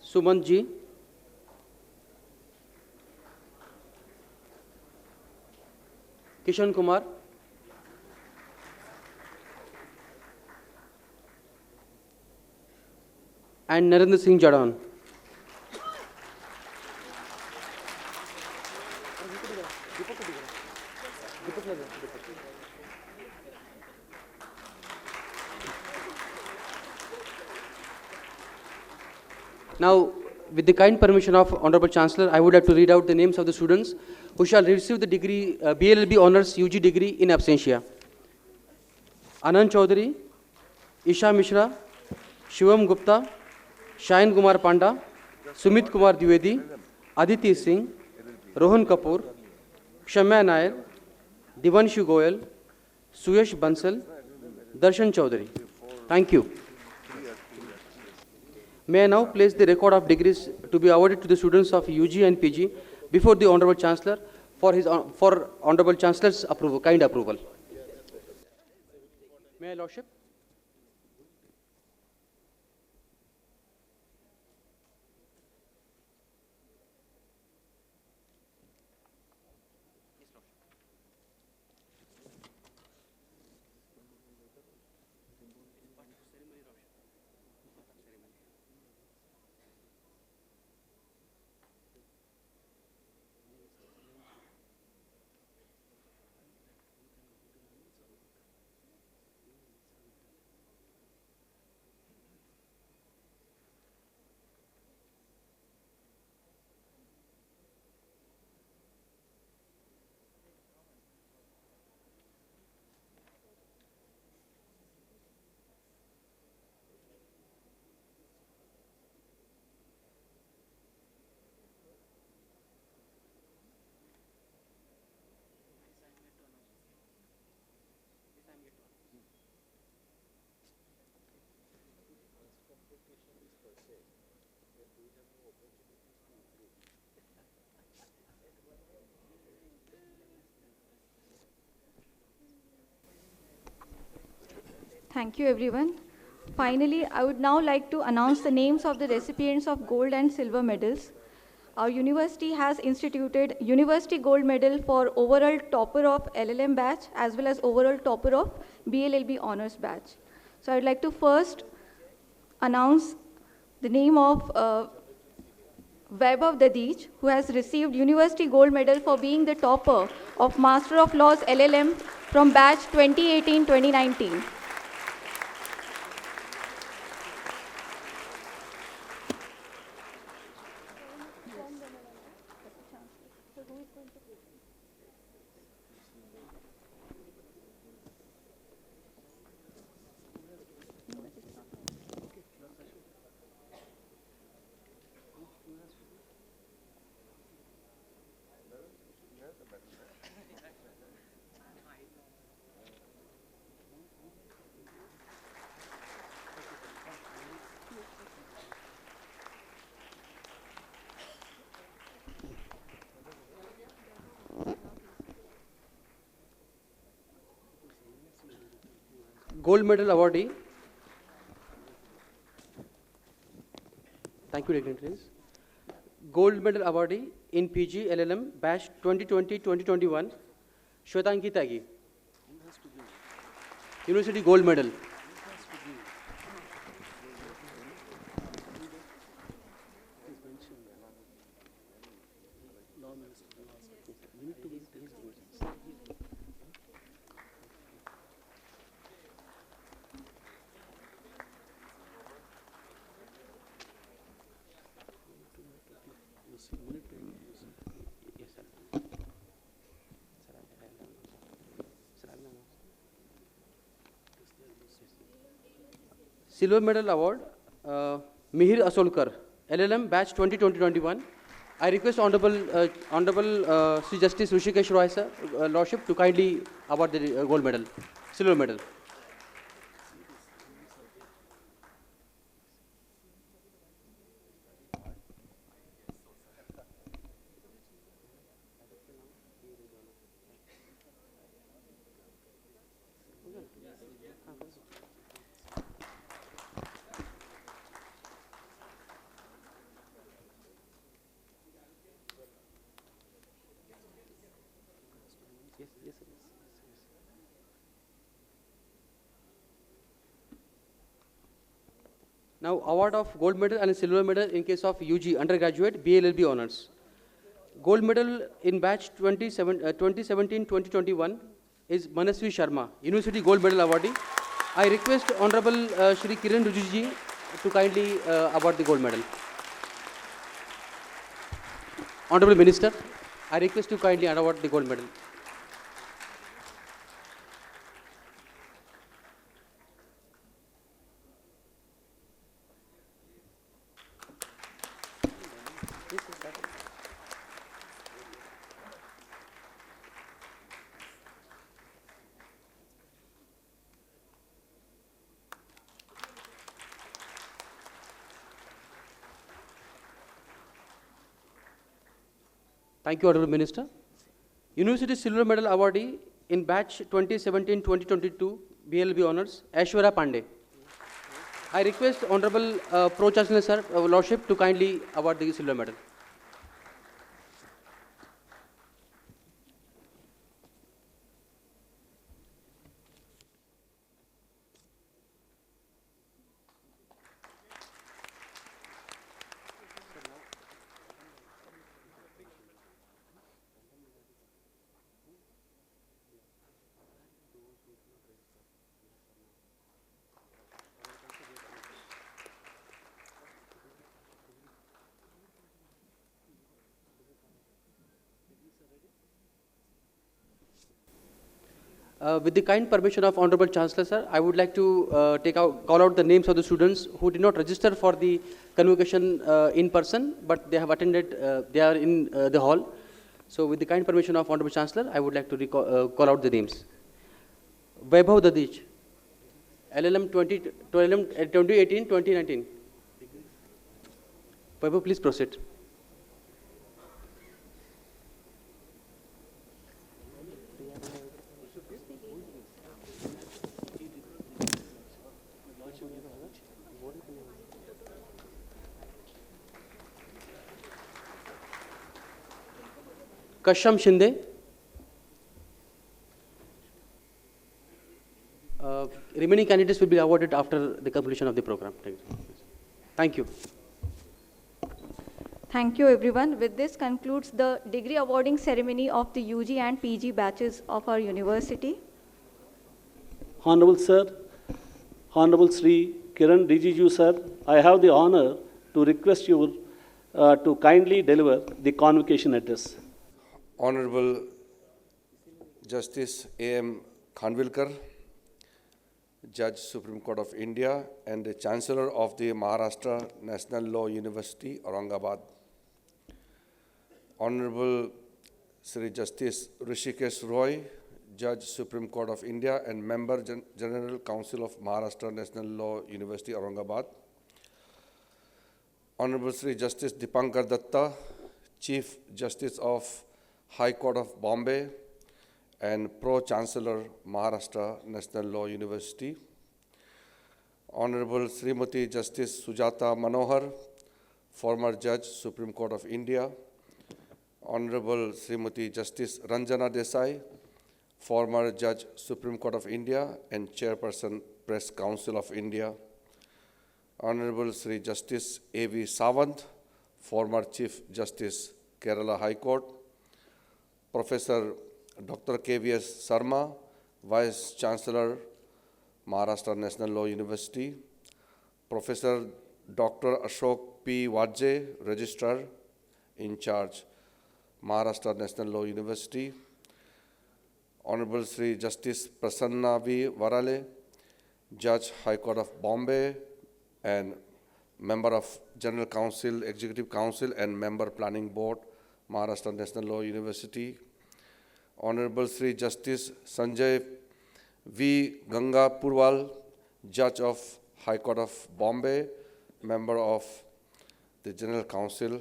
Sumant Ji, Kishan Kumar, and Narendra Singh Jadan. Now, with the kind permission of Honorable Chancellor, I would like to read out the names of the students who shall receive the degree, BLLB Honours UG degree in absentia. Anand Chaudhary, Isha Mishra, Shivam Gupta, Shayan Kumar Panda, Sumit Kumar Dwivedi, Aditi Singh, Rohan Kapoor, Kshamya Nair, Divanshu Goyal, Suyash Bansal, Darshan Chaudhary. Thank you. May I now place the record of degrees to be awarded to the students of UG and PG before the Honorable Chancellor for Honorable Chancellor's approval, kind approval. May I, Lordship? Thank you, everyone. Finally, I would now like to announce the names of the recipients of gold and silver medals. Our university has instituted University Gold Medal for overall topper of LLM batch as well as overall topper of BLLB honors batch. So I'd like to first announce the name of Vaibhav Dadij, who has received University Gold Medal for being the topper of Master of Laws LLM from batch 2018-2019. Gold medal awardee. Thank you, dignitaries. Gold medal awardee in PG LLM batch 2020-2021, Shwetanki Tagi. University gold medal. Silver medal award, Mihir Asolkar, LLM batch 2020-21. I request Honorable Sri Justice Hrishikesh Roy sir, Lordship, to kindly award the gold medal, silver medal. Now, award of gold medal and silver medal in case of UG, undergraduate, BLLB honors. Gold medal in batch 2017-2021 is Manasvi Sharma, University Gold Medal awardee. I request Honorable Shri Kiren Rijiju to kindly award the gold medal. Honorable Minister, I request to kindly award the gold medal. Thank you, Honorable Minister. University Silver Medal awardee in batch 2017-2022 BLB honors, Aishwarya Pandey. I request Honorable Pro-Chancellor sir, Lordship, to kindly award the silver medal. With the kind permission of Honorable Chancellor, sir, I would like to call out the names of the students who did not register for the convocation in person, but they have attended, they are in the hall. So with the kind permission of Honorable Chancellor, I would like to call out the names. Vaibhav Dadij, LLM 2018-2019. Vaibhav, please proceed. Kasham Shinde. Remaining candidates will be awarded after the completion of the program. Thank you. Thank you, everyone. With this concludes the degree awarding ceremony of the UG and PG batches of our university. Honorable Sir, Honorable Shri, Kiren, Rijiju Sir, I have the honor to request you to kindly deliver the convocation address. Honorable Justice A.M. Khanwilkar, Judge Supreme Court of India and the Chancellor of the Maharashtra National Law University, Aurangabad. Honorable Sri Justice Hrishikesh Roy, Judge Supreme Court of India and Member General Council of Maharashtra National Law University, Aurangabad. Honorable Sri Justice Dipankar Datta, Chief Justice of High Court of Bombay and Pro-Chancellor, Maharashtra National Law University. Honorable Srimati Justice Sujata Manohar, former Judge, Supreme Court of India. Honorable Srimati Justice Ranjana Desai, former Judge, Supreme Court of India and Chairperson, Press Council of India. Honorable Sri Justice A.V. Sawant, former Chief Justice, Kerala High Court. Professor Dr. K.V.S. Sarma, Vice-Chancellor, Maharashtra National Law University. Professor Dr. Ashok P. Wadje, Registrar, in charge, Maharashtra National Law University. Honorable Sri Justice Prasanna V. Varale, Judge, High Court of Bombay and Member of General Council, Executive Council and Member Planning Board, Maharashtra National Law University. Honorable Sri Justice Sanjay V. Ganga Purwal, Judge of High Court of Bombay, Member of the General Council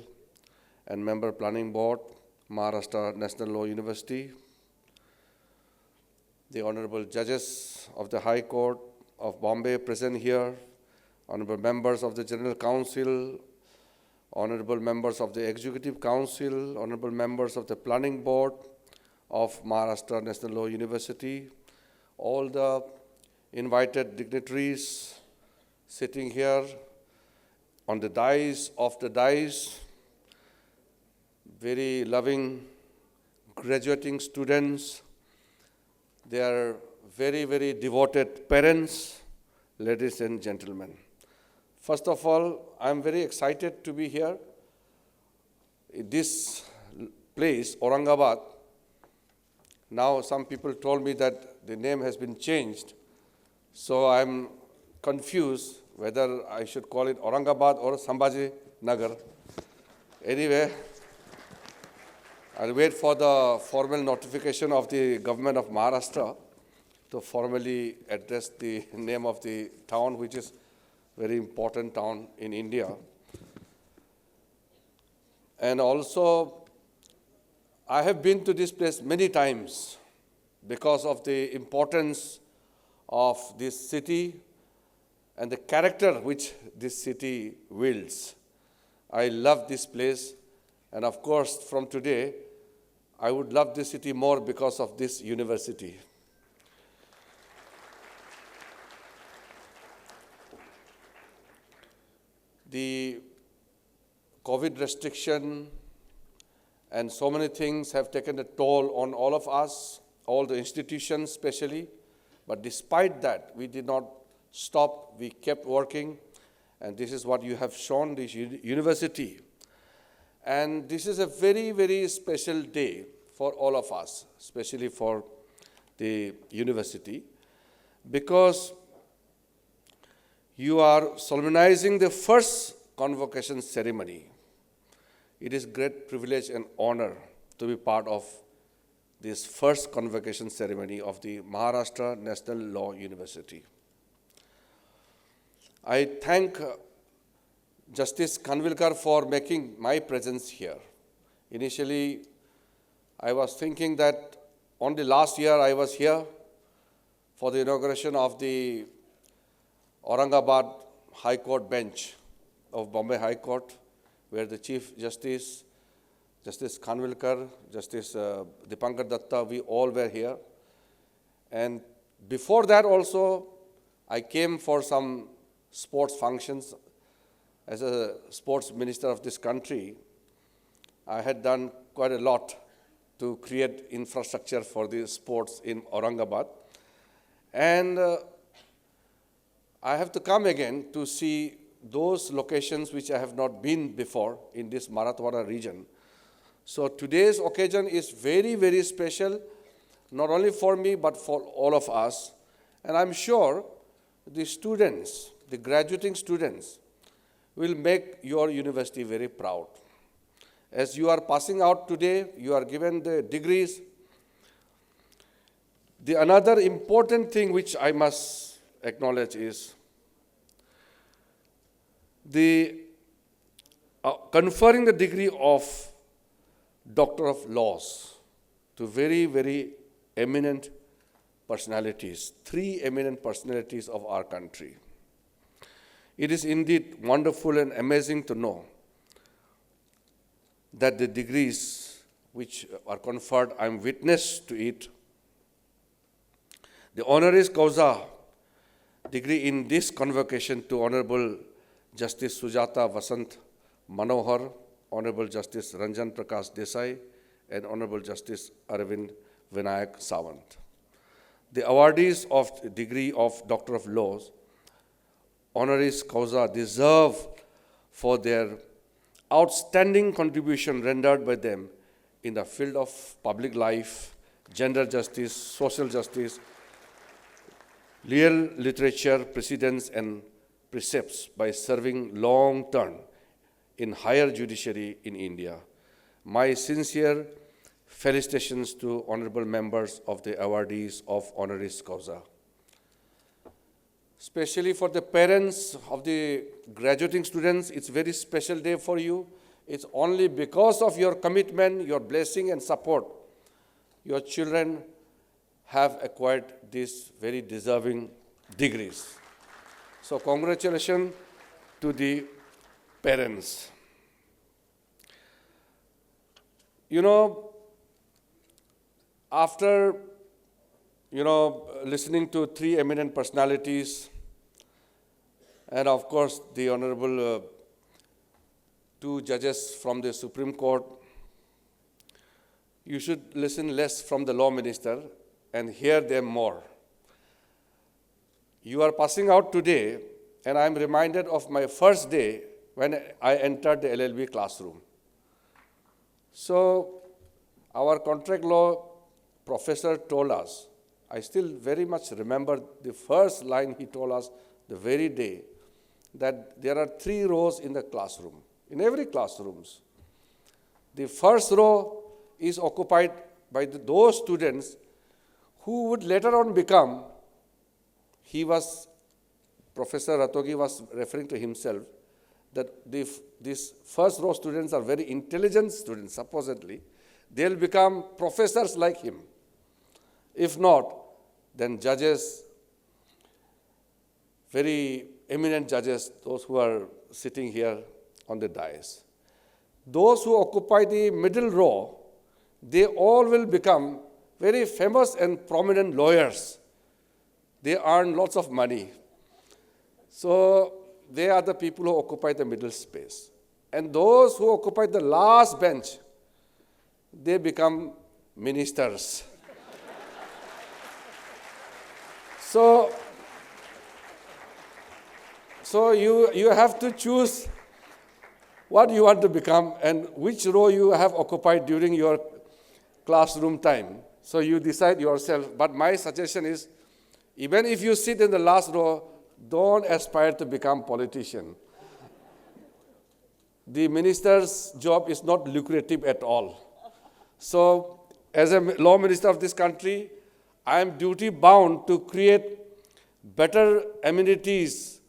and Member Planning Board, Maharashtra National Law University. The Honorable Judges of the High Court of Bombay present here, Honorable Members of the General Council, Honorable Members of the Executive Council, Honorable Members of the Planning Board of Maharashtra National Law University, all the invited dignitaries sitting here on the dais, off the dais, very loving graduating students, they are very, very devoted parents, ladies and gentlemen. First of all, I am very excited to be here. This place, Aurangabad, now some people told me that the name has been changed, so I am confused whether I should call it Aurangabad or Sambhaji Nagar. Anyway, I'll wait for the formal notification of the government of Maharashtra to formally address the name of the town, which is a very important town in India. And also, I have been to this place many times because of the importance of this city and the character which this city wields. I love this place, and of course, from today, I would love this city more because of this university. The COVID restriction and so many things have taken a toll on all of us, all the institutions especially. But despite that, we did not stop. We kept working. And this is what you have shown, this university. And this is a very, very special day for all of us, especially for the university, because you are solemnizing the first convocation ceremony. It is great privilege and honor to be part of this first convocation ceremony of the Maharashtra National Law University. I thank Justice Khanwilkar for making my presence here. Initially, I was thinking that only last year I was here for the inauguration of the Aurangabad High Court bench of Bombay High Court, where the Chief Justice, Justice Khanwilkar, Justice Dipankar Datta, we all were here. And before that also, I came for some sports functions. As a sports minister of this country, I had done quite a lot to create infrastructure for the sports in Aurangabad. And I have to come again to see those locations which I have not been before in this Marathwada region. So today's occasion is very, very special, not only for me, but for all of us. And I'm sure the students, the graduating students, will make your university very proud. As you are passing out today, you are given the degrees. The another important thing which I must acknowledge is the conferring the degree of Doctor of Laws to very, very eminent personalities, 3 eminent personalities of our country. It is indeed wonderful and amazing to know that the degrees which are conferred, I am witness to it. The Honoris Causa degree in this convocation to Honorable Justice Sujata Vasant Manohar, Honorable Justice Ranjan Prakash Desai, and Honorable Justice Arvind Vinayak Sawant. The awardees of the degree of Doctor of Laws, Honoris Causa, deserve for their outstanding contribution rendered by them in the field of public life, gender justice, social justice, legal literature, precedents, and precepts by serving long term in higher judiciary in India. My sincere felicitations to honorable members of the awardees of Honoris Causa. Especially for the parents of the graduating students, it's a very special day for you. It's only because of your commitment, your blessing and support, your children have acquired these very deserving degrees. So congratulations to the parents. You know, after listening to 3 eminent personalities, and of course the honorable 2 judges from the Supreme Court, you should listen less from the law minister and hear them more. You are passing out today, and I am reminded of my first day when I entered the LLB classroom. So our contract law professor told us, I still very much remember the first line he told us the very day, that there are 3 rows in the classroom, in every classrooms. The first row is occupied by those students who would later on become, Professor Ratogi was referring to himself, that these first row students are very intelligent students, supposedly. They'll become professors like him. If not, then judges, very eminent judges, those who are sitting here on the dais. Those who occupy the middle row, they all will become very famous and prominent lawyers. They earn lots of money. So they are the people who occupy the middle space. And those who occupy the last bench, they become ministers. So you have to choose what you want to become and which row you have occupied during your classroom time. So you decide yourself. But my suggestion is, even if you sit in the last row, don't aspire to become politician. The minister's job is not lucrative at all. So as a law minister of this country, I am duty bound to create better amenities,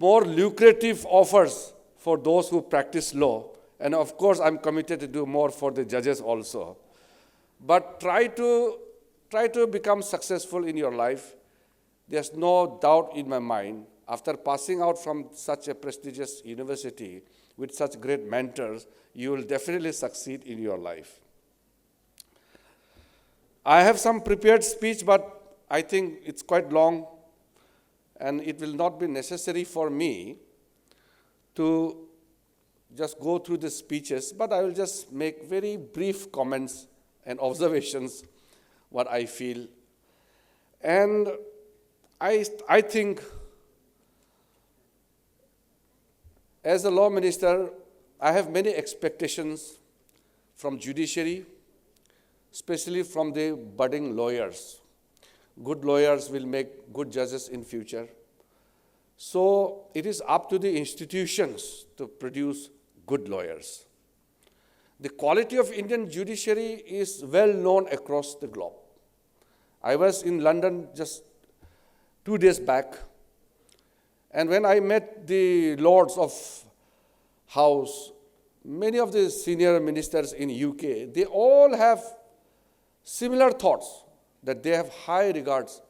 more lucrative offers for those who practice law. And of course, I'm committed to do more for the judges also. But try to become successful in your life. There's no doubt in my mind, after passing out from such a prestigious university with such great mentors, you will definitely succeed in your life. I have some prepared speech, but I think it's quite long, and it will not be necessary for me to just go through the speeches, but I will just make very brief comments and observations, what I feel. And I think, as a law minister, I have many expectations from judiciary, especially from the budding lawyers. Good lawyers will make good judges in future. So it is up to the institutions to produce good lawyers. The quality of Indian judiciary is well known across the globe. I was in London just 2 days back, and when I met the Lords of House, many of the senior ministers in UK, they all have similar thoughts, that they have high regards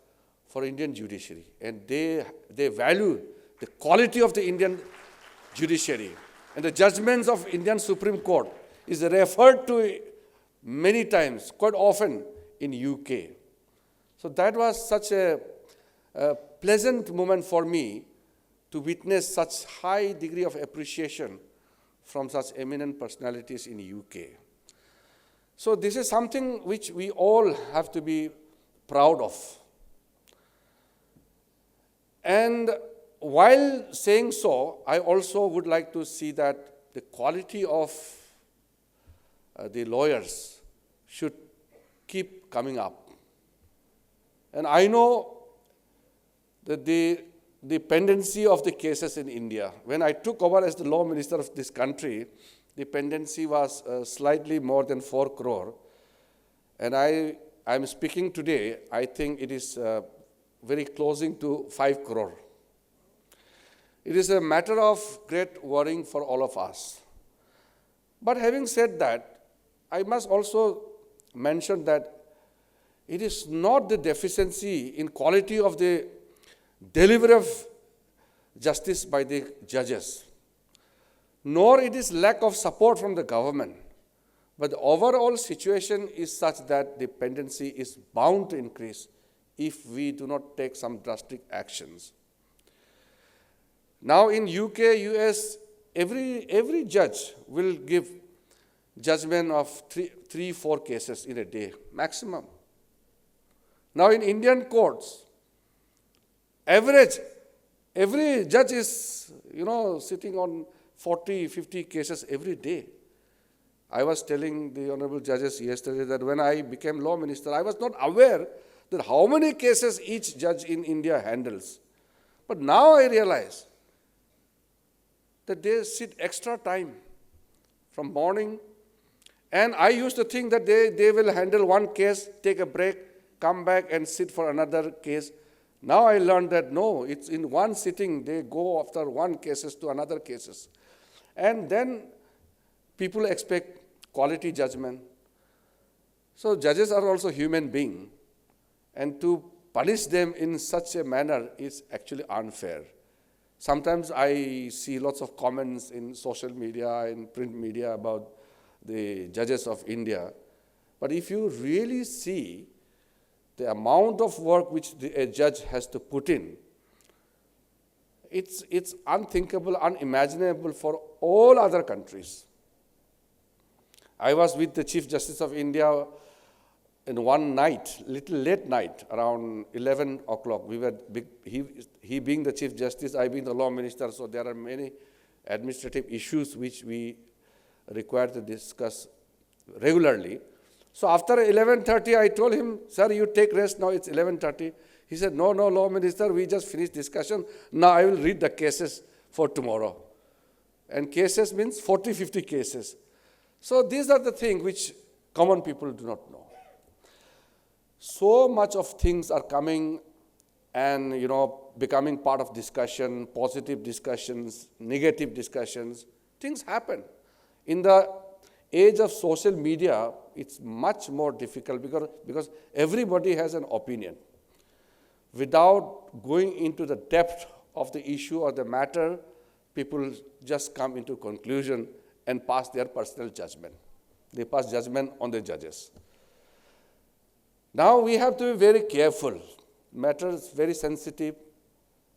for Indian judiciary, and they value the quality of the Indian judiciary. And the judgments of Indian Supreme Court is referred to many times, quite often in UK. So that was such a pleasant moment for me to witness such high degree of appreciation from such eminent personalities in UK. So this is something which we all have to be proud of. And while saying so, I also would like to see that the quality of the lawyers should keep coming up. And I know that the pendency of the cases in India, when I took over as the law minister of this country, the pendency was slightly more than 4 crore. And I'm speaking today, I think it is very closing to 5 crore. It is a matter of great worrying for all of us. But having said that, I must also mention that it is not the deficiency in quality of the delivery of justice by the judges, nor it is lack of support from the government, but the overall situation is such that the pendency is bound to increase if we do not take some drastic actions. Now in UK, US, every judge will give judgment of 3-4 cases in a day, maximum. Now in Indian courts, average, every judge is, sitting on 40, 50 cases every day. I was telling the honorable judges yesterday that when I became law minister, I was not aware that how many cases each judge in India handles. But now I realize that they sit extra time from morning. And I used to think that they will handle one case, take a break, come back and sit for another case. Now I learned that no, it's in one sitting, they go after one cases to another cases. And then people expect quality judgment. So judges are also human beings, and to punish them in such a manner is actually unfair. Sometimes I see lots of comments in social media, in print media about the judges of India. But if you really see the amount of work which a judge has to put in, it's unthinkable, unimaginable for all other countries. I was with the Chief Justice of India in one night, little late night, around 11 o'clock. He being the Chief Justice, I being the law minister, so there are many administrative issues which we require to discuss regularly. So after 11:30, I told him, sir, you take rest now, it's 11:30. He said, no, law minister, we just finished discussion. Now I will read the cases for tomorrow. And cases means 40, 50 cases. So these are the things which common people do not know. So much of things are coming and, becoming part of discussion, positive discussions, negative discussions. Things happen. In the age of social media, it's much more difficult because everybody has an opinion. Without going into the depth of the issue or the matter, people just come into conclusion and pass their personal judgment. They pass judgment on the judges. Now we have to be very careful. Matter is very sensitive.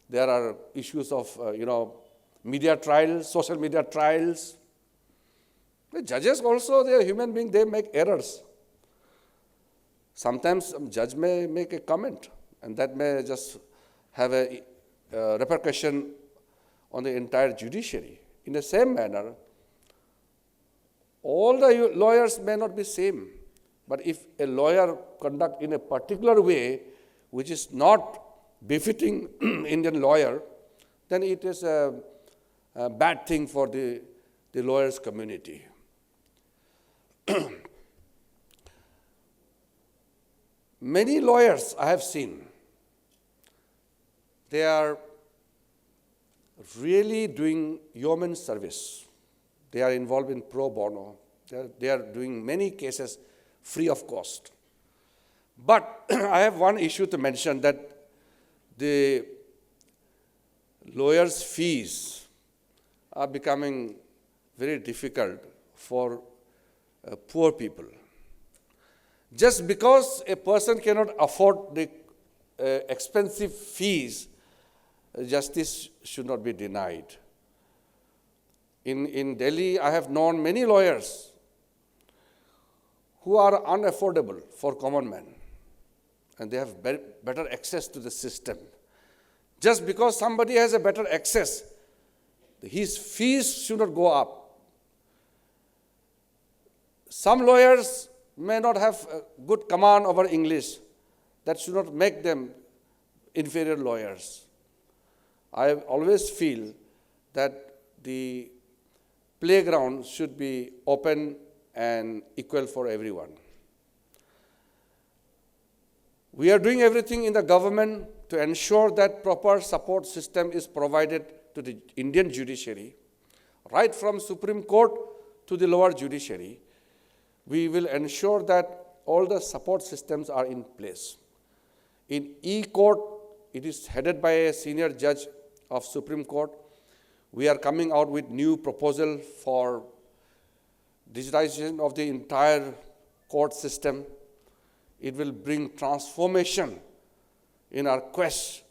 There are issues of, media trials, social media trials. The judges also, they are human beings, they make errors. Sometimes some judge may make a comment, and that may just have a repercussion on the entire judiciary. In the same manner, all the lawyers may not be same, but if a lawyer conduct in a particular way, which is not befitting Indian lawyer, then it is a bad thing for the lawyers community. Many lawyers I have seen, they are really doing yeoman service. They are involved in pro bono. They are doing many cases free of cost. But I have one issue to mention, that the lawyers' fees are becoming very difficult for poor people. Just because a person cannot afford the expensive fees, justice should not be denied. In Delhi, I have known many lawyers who are unaffordable for common man, and they have better access to the system. Just because somebody has a better access, his fees should not go up. Some lawyers may not have a good command over English. That should not make them inferior lawyers. I always feel that the playground should be open and equal for everyone. We are doing everything in the government to ensure that proper support system is provided to the Indian judiciary, right from Supreme Court to the lower judiciary. We will ensure that all the support systems are in place. In E-Court, it is headed by a senior judge of Supreme Court. We are coming out with new proposal for digitization of the entire court system. It will bring transformation in our quest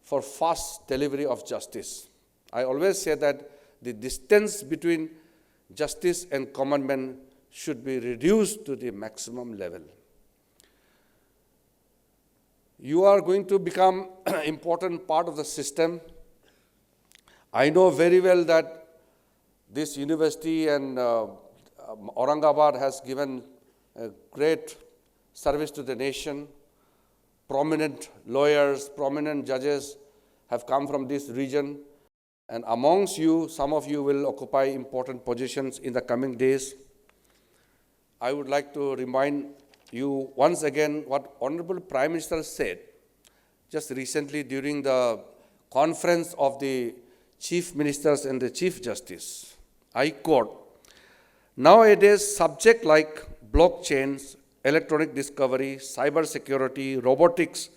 for fast delivery of justice. I always say that the distance between justice and common man should be reduced to the maximum level. You are going to become an important part of the system. I know very well that this university and Aurangabad has given a great service to the nation. Prominent lawyers, prominent judges have come from this region. And amongst you, some of you will occupy important positions in the coming days. I would like to remind you once again what Honorable Prime Minister said just recently during the conference of the Chief Ministers and the Chief Justice. I quote, "Nowadays, subjects like blockchains, electronic discovery, cyber security, robotics,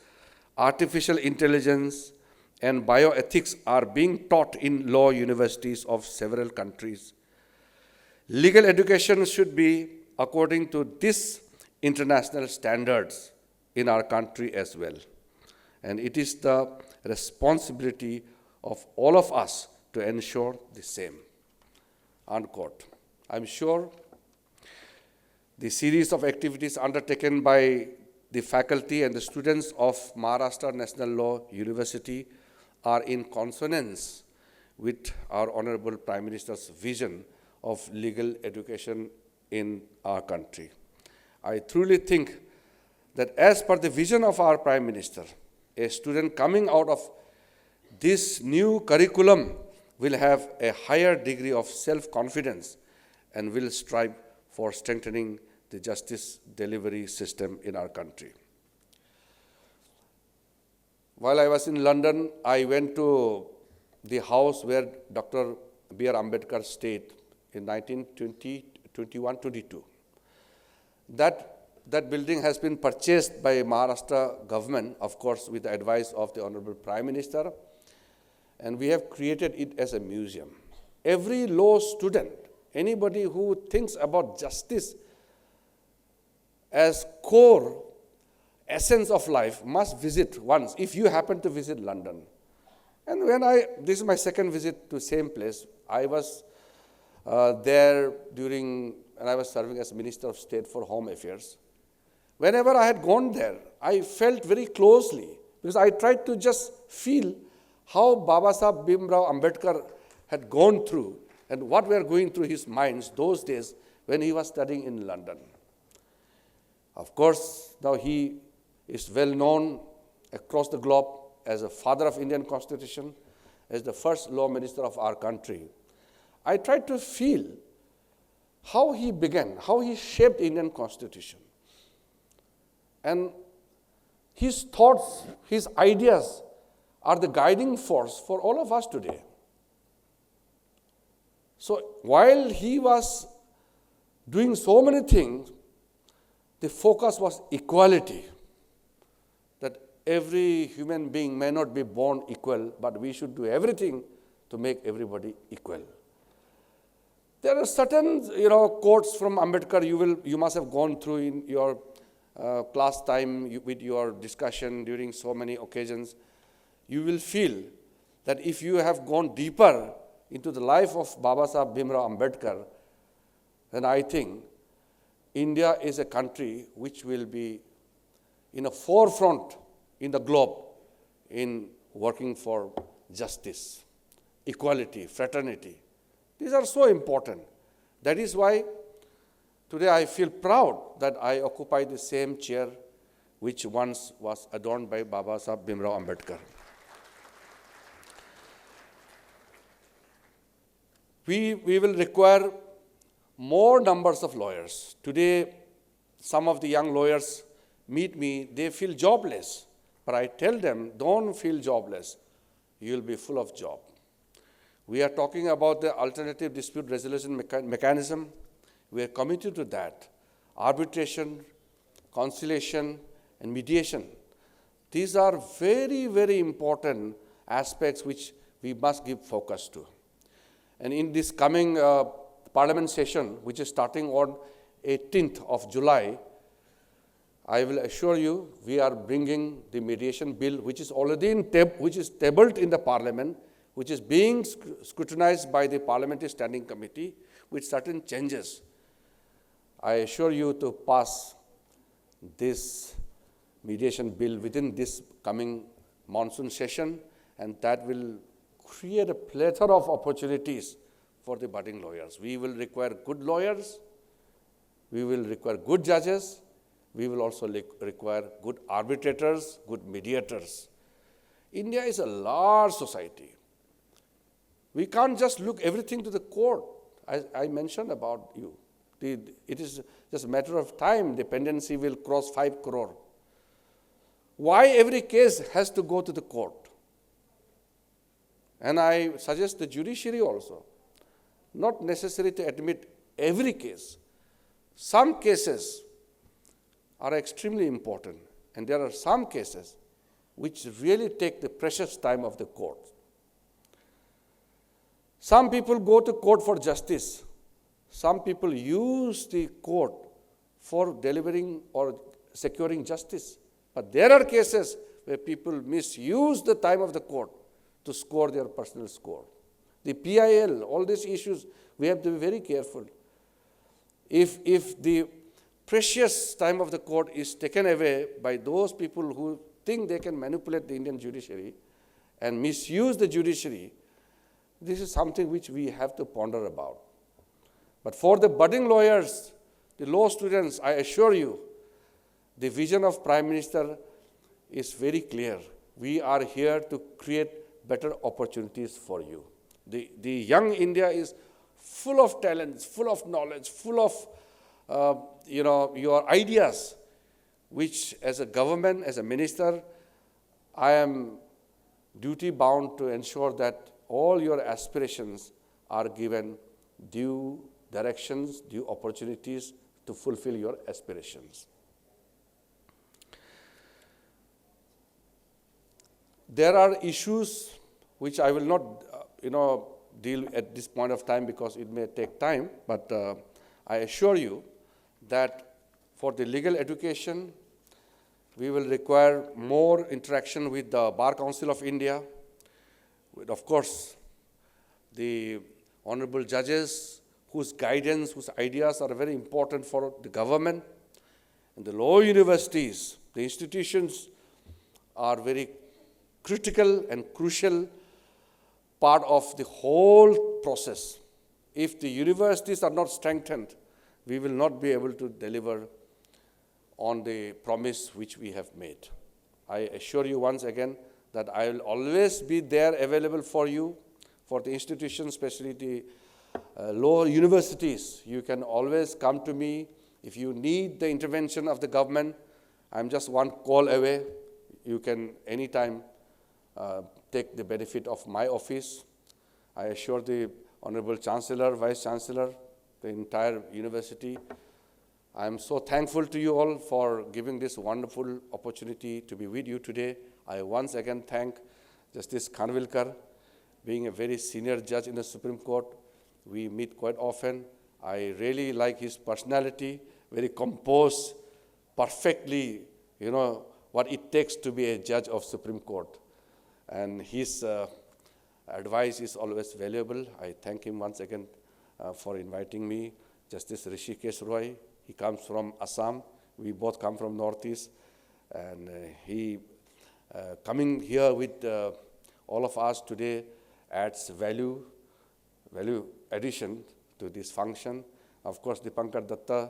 artificial intelligence, and bioethics are being taught in law universities of several countries. Legal education should be according to these international standards in our country as well. And it is the responsibility of all of us to ensure the same." Unquote. I'm sure the series of activities undertaken by the faculty and the students of Maharashtra National Law University are in consonance with our Honorable Prime Minister's vision of legal education in our country. I truly think that as per the vision of our Prime Minister, a student coming out of this new curriculum will have a higher degree of self-confidence and will strive for strengthening the justice delivery system in our country. While I was in London, I went to the house where Dr. B.R. Ambedkar stayed in 1921-22. That building has been purchased by Maharashtra government, of course, with the advice of the Honorable Prime Minister. and we have created it as a museum. Every law student, anybody who thinks about justice as core essence of life must visit once, if you happen to visit London. And this is my second visit to same place. I was there when I was serving as Minister of State for Home Affairs. Whenever I had gone there, I felt very closely, because I tried to just feel how Baba Sahib Bhimrao Ambedkar had gone through and what were going through his minds those days when he was studying in London. Of course, now he is well known across the globe as a father of Indian Constitution, as the first law minister of our country. I tried to feel how he began, how he shaped Indian Constitution. And his thoughts, his ideas are the guiding force for all of us today. So while he was doing so many things, the focus was equality. That every human being may not be born equal, but we should do everything to make everybody equal. There are certain, quotes from Ambedkar you must have gone through in your class time with your discussion during so many occasions. You will feel that if you have gone deeper into the life of Baba Sahib Bhimrao Ambedkar, then I think India is a country which will be in a forefront in the globe in working for justice, equality, fraternity. These are so important. That is why today I feel proud that I occupy the same chair which once was adorned by Baba Sahib Bhimrao Ambedkar. We will require more numbers of lawyers. Today, some of the young lawyers meet me, they feel jobless. But I tell them, don't feel jobless. You will be full of job. We are talking about the alternative dispute resolution mechanism. We are committed to that. Arbitration, conciliation, and mediation. These are very, very important aspects which we must give focus to. And in this coming Parliament session, which is starting on 18th of July, I will assure you we are bringing the mediation bill, which is already tabled in the Parliament, which is being scrutinized by the Parliamentary Standing Committee with certain changes. I assure you to pass this mediation bill within this coming monsoon session, and that will create a plethora of opportunities for the budding lawyers. We will require good lawyers, we will require good judges, we will also require good arbitrators, good mediators. India is a large society. We can't just look everything to the court. I mentioned about you. It is just a matter of time, dependency will cross 5 crore. Why every case has to go to the court? And I suggest the judiciary also, not necessary to admit every case. Some cases are extremely important, and there are some cases which really take the precious time of the court. Some people go to court for justice. Some people use the court for delivering or securing justice. But there are cases where people misuse the time of the court to score their personal score. The PIL, all these issues, we have to be very careful. If the precious time of the court is taken away by those people who think they can manipulate the Indian judiciary and misuse the judiciary, this is something which we have to ponder about. But for the budding lawyers, the law students, I assure you, the vision of Prime Minister is very clear. We are here to create better opportunities for you. The young India is full of talents, full of knowledge, full of your ideas, which as a government, as a minister, I am duty bound to ensure that all your aspirations are given due directions, due opportunities to fulfill your aspirations. There are issues which I will not, deal at this point of time because it may take time, but I assure you that for the legal education, we will require more interaction with the Bar Council of India, with, of course, the honorable judges whose guidance, whose ideas are very important for the government, and the law universities, the institutions are very critical and crucial part of the whole process. If the universities are not strengthened, we will not be able to deliver on the promise which we have made. I assure you once again that I will always be there available for you, for the institutions, especially the law universities. You can always come to me. If you need the intervention of the government, I'm just one call away. You can anytime take the benefit of my office. I assure the Honorable Chancellor, Vice-Chancellor, the entire university, I am so thankful to you all for giving this wonderful opportunity to be with you today. I once again thank Justice Khanwilkar, being a very senior judge in the Supreme Court. We meet quite often. I really like his personality, very composed, perfectly, what it takes to be a judge of Supreme Court. And his advice is always valuable. I thank him once again for inviting me. Justice Hrishikesh Roy, he comes from Assam. We both come from Northeast. And he coming here with all of us today adds value addition to this function. Of course, Dipankar Datta,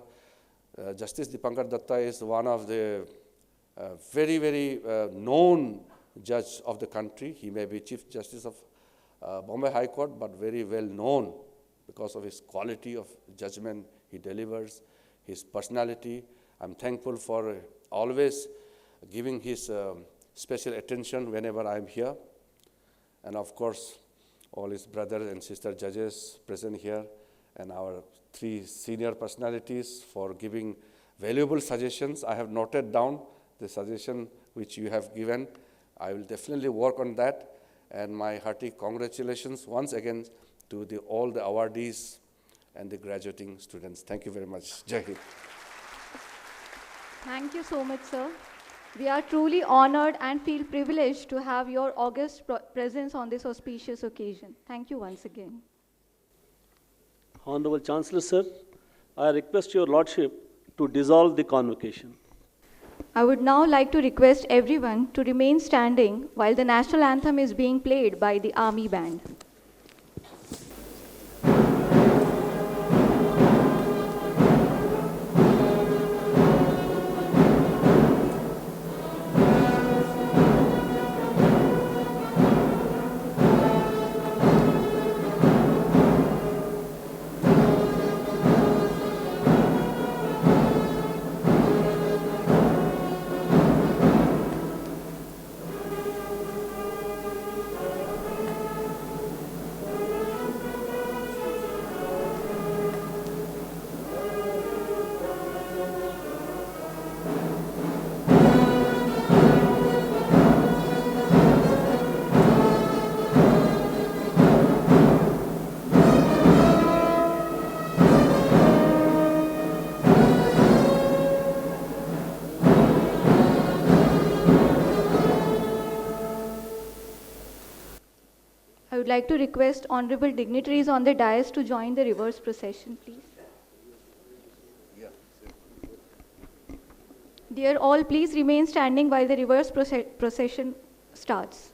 Justice Dipankar Datta is one of the very, very known judge of the country. He may be Chief Justice of Bombay High Court, but very well known because of his quality of judgment he delivers, his personality. I'm thankful for always giving his special attention whenever I'm here. And of course, all his brothers and sister judges present here, and our three senior personalities for giving valuable suggestions. I have noted down the suggestion which you have given. I will definitely work on that. And my hearty congratulations once again to all the awardees and the graduating students. Thank you very much. Jai Hind. Thank you so much, sir. We are truly honored and feel privileged to have your august presence on this auspicious occasion. Thank you once again. Honorable Chancellor, sir, I request your Lordship to dissolve the convocation. I would now like to request everyone to remain standing while the national anthem is being played by the Army Band. I would like to request honorable dignitaries on the dais to join the reverse procession, please. Dear all, please remain standing while the reverse procession starts.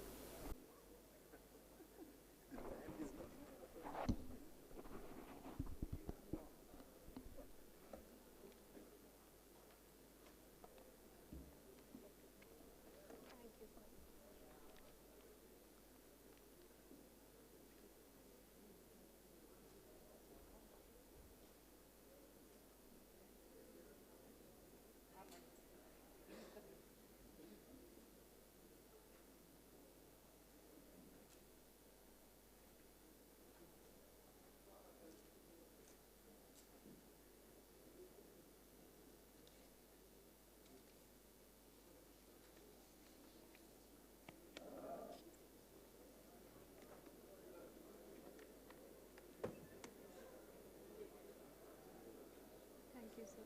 you, sir.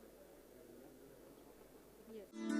Yes.